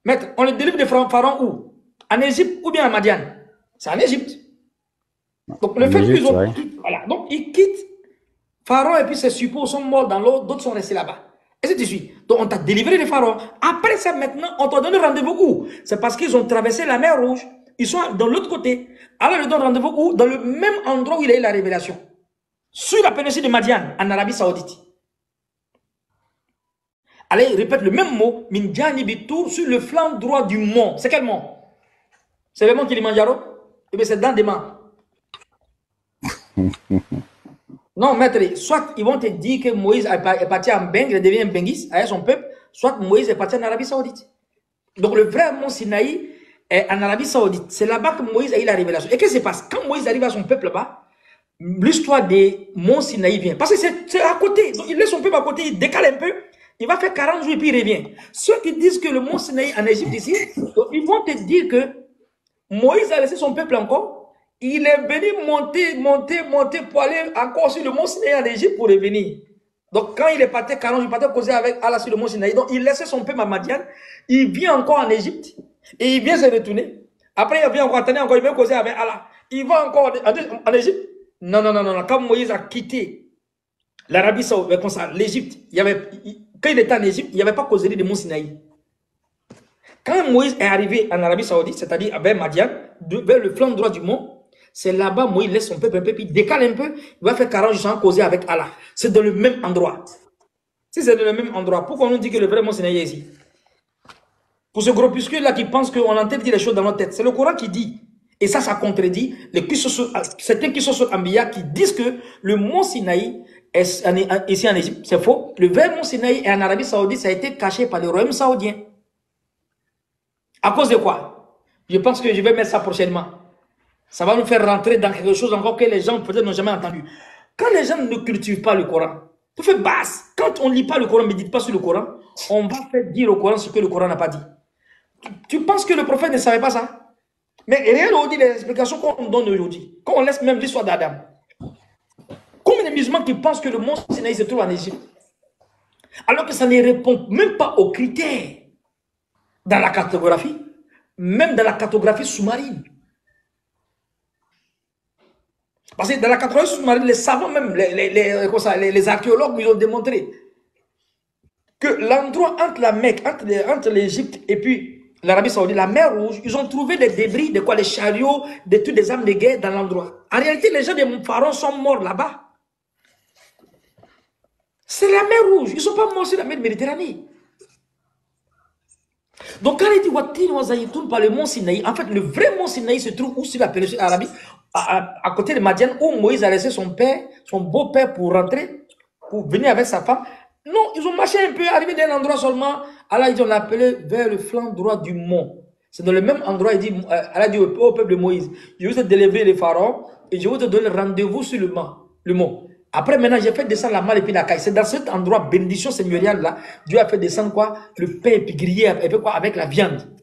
Maître, on les délivre des pharaons où? En Égypte ou bien à Madian? C'est en Égypte. Donc le fait qu'ils ont... Voilà. Donc ils quittent Pharaon et puis ses suppôts sont morts dans l'eau, d'autres sont restés là-bas. Est-ce que tu suis? Donc on t'a délivré des pharaons. Après ça, maintenant, on t'a donné rendez-vous où? C'est parce qu'ils ont traversé la mer Rouge. Ils sont dans l'autre côté. Alors ils donnent rendez-vous où? Dans le même endroit où il a eu la révélation. Sur la péninsule de Madian, en Arabie Saoudite. Allez, répète le même mot, Minjani Bitour, sur le flanc droit du mont. C'est quel mont? C'est le mont Kilimanjaro? Eh bien, c'est dans des mains. Non, maître, soit ils vont te dire que Moïse est parti en Beng, il devient un Benguis avec son peuple, soit Moïse est parti en Arabie Saoudite. Donc, le vrai mont Sinaï est en Arabie Saoudite. C'est là-bas que Moïse a eu la révélation. Et qu'est-ce qui se passe? Quand Moïse arrive à son peuple là-bas, l'histoire des monts Sinaï vient. Parce que c'est à côté. Donc, il laisse son peuple à côté, il décale un peu. Il va faire 40 jours et puis il revient. Ceux qui disent que le mont Sinaï en Égypte ici, donc, ils vont te dire que Moïse a laissé son peuple encore. Il est venu monter pour aller encore sur le mont Sinaï en Égypte pour revenir. Donc, quand il est parti 40 jours, il partait causer avec Allah sur le mont Sinaï. Donc, il laissait son peuple à Madian. Il vient encore en Égypte et il vient se retourner. Après, il vient encore attendre, encore, il vient causer avec Allah. Il va encore en Égypte. Non, non, non, non. Quand Moïse a quitté l'Arabie Saoudite, comme ça, l'Égypte, quand il était en Égypte, il n'y avait pas causerie de mont Sinaï. Quand Moïse est arrivé en Arabie Saoudite, c'est-à-dire vers Madian, vers le flanc droit du mont, c'est là-bas Moïse laisse son peuple un peu, puis il décale un peu, il va faire 40 jours sans causer avec Allah. C'est dans le même endroit. Si c'est dans le même endroit, pourquoi on nous dit que le vrai mont Sinaï est ici? Pour ce groupuscule-là qui pense qu'on entend dire les choses dans notre tête, c'est le Coran qui dit. Et ça contredit certains qui sont sur Ambiya qui disent que le mont Sinaï est ici en Égypte. C'est faux. Le vrai mont Sinaï est en Arabie Saoudite, ça a été caché par le royaume saoudien. À cause de quoi? Je pense que je vais mettre ça prochainement. Ça va nous faire rentrer dans quelque chose encore que les gens peut-être n'ont jamais entendu. Quand les gens ne cultivent pas le Coran, tout fait basse. Quand on ne lit pas le Coran, ne médite pas sur le Coran, on va faire dire au Coran ce que le Coran n'a pas dit. Tu penses que le prophète ne savait pas ça? Mais rien ne dit les explications qu'on donne aujourd'hui. Quand on laisse même l'histoire d'Adam. Combien de musulmans qui pensent que le mont Sinaï se trouve en Égypte? Alors que ça ne répond même pas aux critères dans la cartographie, même dans la cartographie sous-marine. Parce que dans la cartographie sous-marine, les savants même, les archéologues nous ont démontré que l'endroit entre la Mecque, entre l'Égypte et puis l'Arabie Saoudite, la mer Rouge, ils ont trouvé des débris, de quoi les chariots, de toutes les armes de guerre dans l'endroit. En réalité, les gens des pharaons sont morts là-bas. C'est la mer Rouge. Ils ne sont pas morts sur la mer Méditerranée. Donc, quand il dit Watin wa Zayitoun par le mont Sinaï, en fait, le vrai mont Sinaï se trouve où sur la péninsule arabique, à côté de Madian, où Moïse a laissé son père, son beau-père pour rentrer, pour venir avec sa femme. Non, ils ont marché un peu, arrivé dans un endroit seulement. Allah, ils ont appelé vers le flanc droit du mont. C'est dans le même endroit, il dit, Allah dit au peuple de Moïse, je vais te délivrer les pharaons et je vais te donner rendez-vous sur le mont. Après, maintenant, j'ai fait descendre la malle et puis la caille. C'est dans cet endroit, bénédiction seigneuriale là, Dieu a fait descendre quoi? Le pain et puis grillé avec la viande.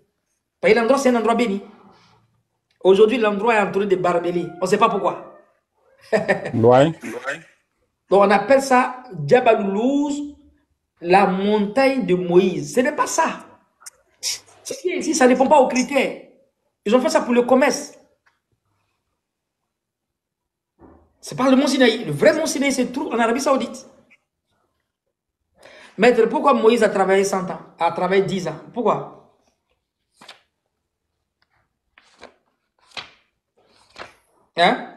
Parce que l'endroit, c'est un endroit béni. Aujourd'hui, l'endroit est entouré de barbelés. On ne sait pas pourquoi. Ouais. Donc, on appelle ça Djabaloulouz, la montagne de Moïse. Ce n'est pas ça. Ici, ça ne répond pas aux critères. Ils ont fait ça pour le commerce. C'est pas le mont Sinaï. Le vrai mont Sinaï se trouve en Arabie Saoudite. Maître, pourquoi Moïse a travaillé 100 ans, a travaillé 10 ans? Pourquoi? Hein?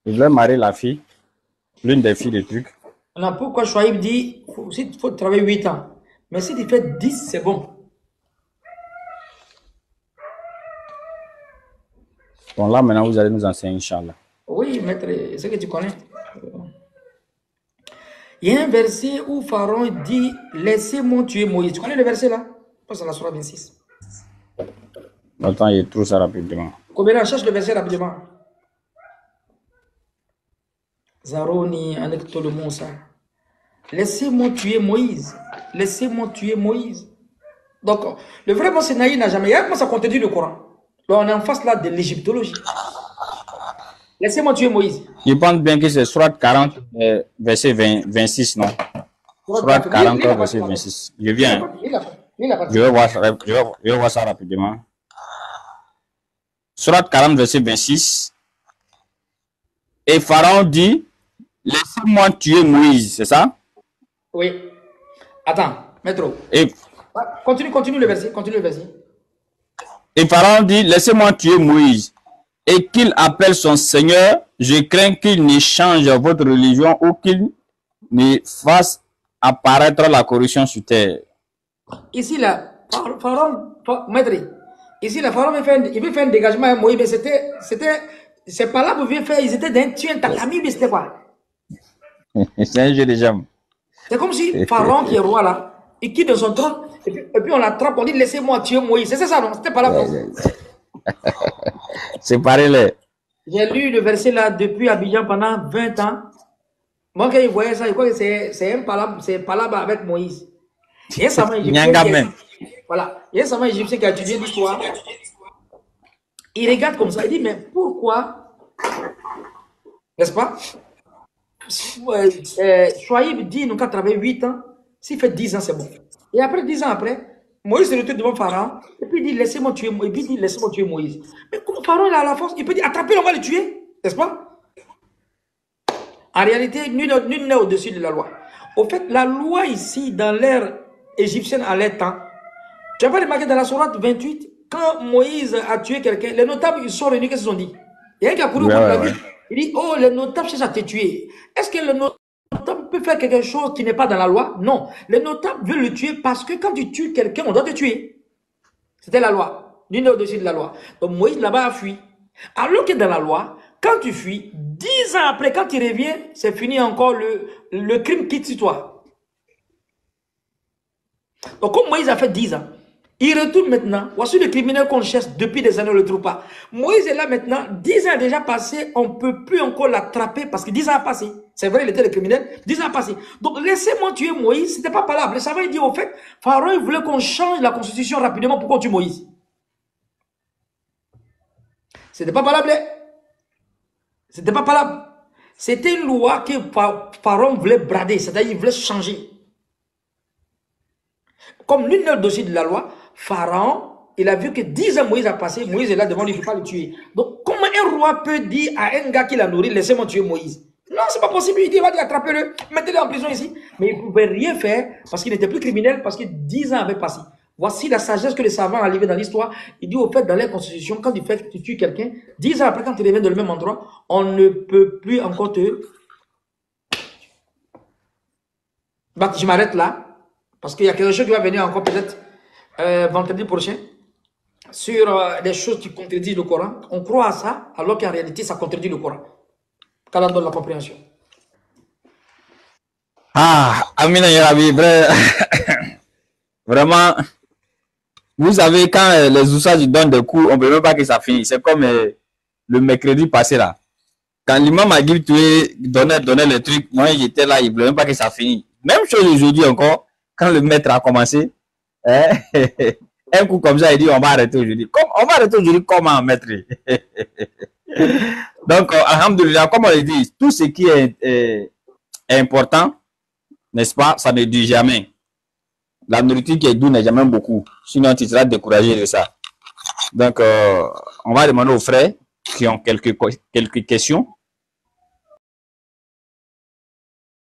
Il voulait marier la fille, l'une des filles des trucs. Non, pourquoi Chouaïb dit il faut travailler 8 ans. Mais si tu fais 10, c'est bon. Bon, là, maintenant, vous allez nous enseigner, Inch'Allah. Oui, maître, c'est que tu connais. Il y a un verset où Pharaon dit laissez-moi tuer Moïse. Tu connais le verset là? Passe à la Sourate 26. Attends, il trouve ça rapidement. Combien cherche le verset rapidement? Zaroni anectole Moussa. Laissez-moi tuer Moïse. Laissez-moi tuer Moïse. Donc, le vrai mot Sinaï n'a jamais. Comment ça contredit le Coran? Là, on est en face là de l'égyptologie. Laissez-moi tuer Moïse. Je pense bien que c'est Sourate 40, verset 26, non? Sourate 40, verset 26. Je viens. Je vais voir ça rapidement. Sourate 40, verset 26. Et Pharaon dit, laissez-moi tuer Moïse, c'est ça? Oui. Attends, maître. Et continue le verset. Continue le verset. Et Pharaon dit, laissez-moi tuer Moïse et qu'il appelle son Seigneur. Je crains qu'il ne change votre religion ou qu'il ne fasse apparaître la corruption sur terre. Ici, là, Pharaon, maître, ici, là, Pharaon il veut faire un dégagement à Moïse, mais c'est pas là que vous voulez faire, ils étaient d'un tuer un talami, mais c'était quoi? C'est un jeu de jambes. C'est comme si Pharaon qui est roi là, il quitte de son trône, et puis on l'attrape, on dit laissez-moi tuer Moïse. C'est ça, non? C'était pas là. Séparez-les. J'ai lu le verset là depuis Abidjan pendant 20 ans. Moi, quand je voyais ça, je crois que c'est un palabre avec Moïse. Il y a un savant égyptien qui a étudié l'histoire. Il regarde comme ça, il dit, mais pourquoi, n'est-ce pas? Chouaïb dit, nous avons travaillé 8 ans, s'il fait 10 ans, c'est bon. Et après 10 ans après, Moïse se retrouve devant Pharaon, et puis il dit, laissez-moi tuer Moïse. Mais comme Pharaon il a la force, il peut dire, attrapez-le, on va le tuer, n'est-ce pas? En réalité, nul n'est au-dessus de la loi. Au fait, la loi ici, dans l'ère égyptienne à leur temps, tu as pas remarqué dans la sourate 28, quand Moïse a tué quelqu'un, les notables, ils sont réunis, qu'est-ce qu'ils ont dit? Il y a un qui a couru au bout de la vie. Il dit, oh, les notables cherchent à te tuer. Est-ce que le notable peut faire quelque chose qui n'est pas dans la loi? Non. Les notables veulent le tuer parce que quand tu tues quelqu'un, on doit te tuer. C'était la loi. Nul n'est au-dessus de la loi. Donc Moïse là-bas a fui. Alors que dans la loi, quand tu fuis, 10 ans après, quand tu reviens, c'est fini encore, le crime quitte sur toi. Donc comme Moïse a fait 10 ans, il retourne maintenant. Voici le criminel qu'on cherche depuis des années, on ne le trouve pas. Moïse est là maintenant. 10 ans déjà passé, on ne peut plus encore l'attraper parce que 10 ans a passé. C'est vrai, il était le criminel. 10 ans a passé. Donc, laissez-moi tuer Moïse. Ce n'était pas palable. Le savant, il dit au fait, Pharaon, il voulait qu'on change la constitution rapidement pour qu'on tue Moïse. Ce n'était pas palable. C'était pas palable. C'était une loi que Pharaon voulait brader, c'est-à-dire il voulait changer. Comme nul n'est au-dessus de la loi, Pharaon, il a vu que 10 ans Moïse a passé, Moïse est là devant lui, il ne peut pas le tuer. Donc, comment un roi peut dire à un gars qui l'a nourri, laissez-moi tuer Moïse? Non, c'est pas possible. Il dit, il va dire, attrapez-le, mettez-le en prison ici. Mais il ne pouvait rien faire parce qu'il n'était plus criminel, parce que 10 ans avaient passé. Voici la sagesse que les savants ont livrée dans l'histoire. Il dit, au fait, dans la constitution, quand tu tues quelqu'un, 10 ans après, quand tu reviens dans le même endroit, on ne peut plus encore te... Bah, je m'arrête là. Parce qu'il y a quelque chose qui va venir encore peut-être vendredi prochain sur des choses qui contredisent le Coran. On croit à ça, alors qu'en réalité, ça contredit le Coran. Qu'Allah donne la compréhension. Ah, Amina Yarabi, vraiment, vous savez, quand les oussages donnent des coups, on ne peut même pas que ça finisse. C'est comme le mercredi passé là. Quand l'imam a dit donnait les trucs, moi j'étais là, il ne voulait même pas que ça finisse. Même chose aujourd'hui encore. Quand le maître a commencé, un coup comme ça, il dit on va arrêter aujourd'hui. On va arrêter aujourd'hui comment, maître? Donc, alhamdoulilah, comme on le dit, tout ce qui est important, n'est-ce pas, ça ne dit jamais. La nourriture qui est douce n'est jamais beaucoup. Sinon, tu seras découragé de ça. Donc, on va demander aux frères qui ont quelques questions.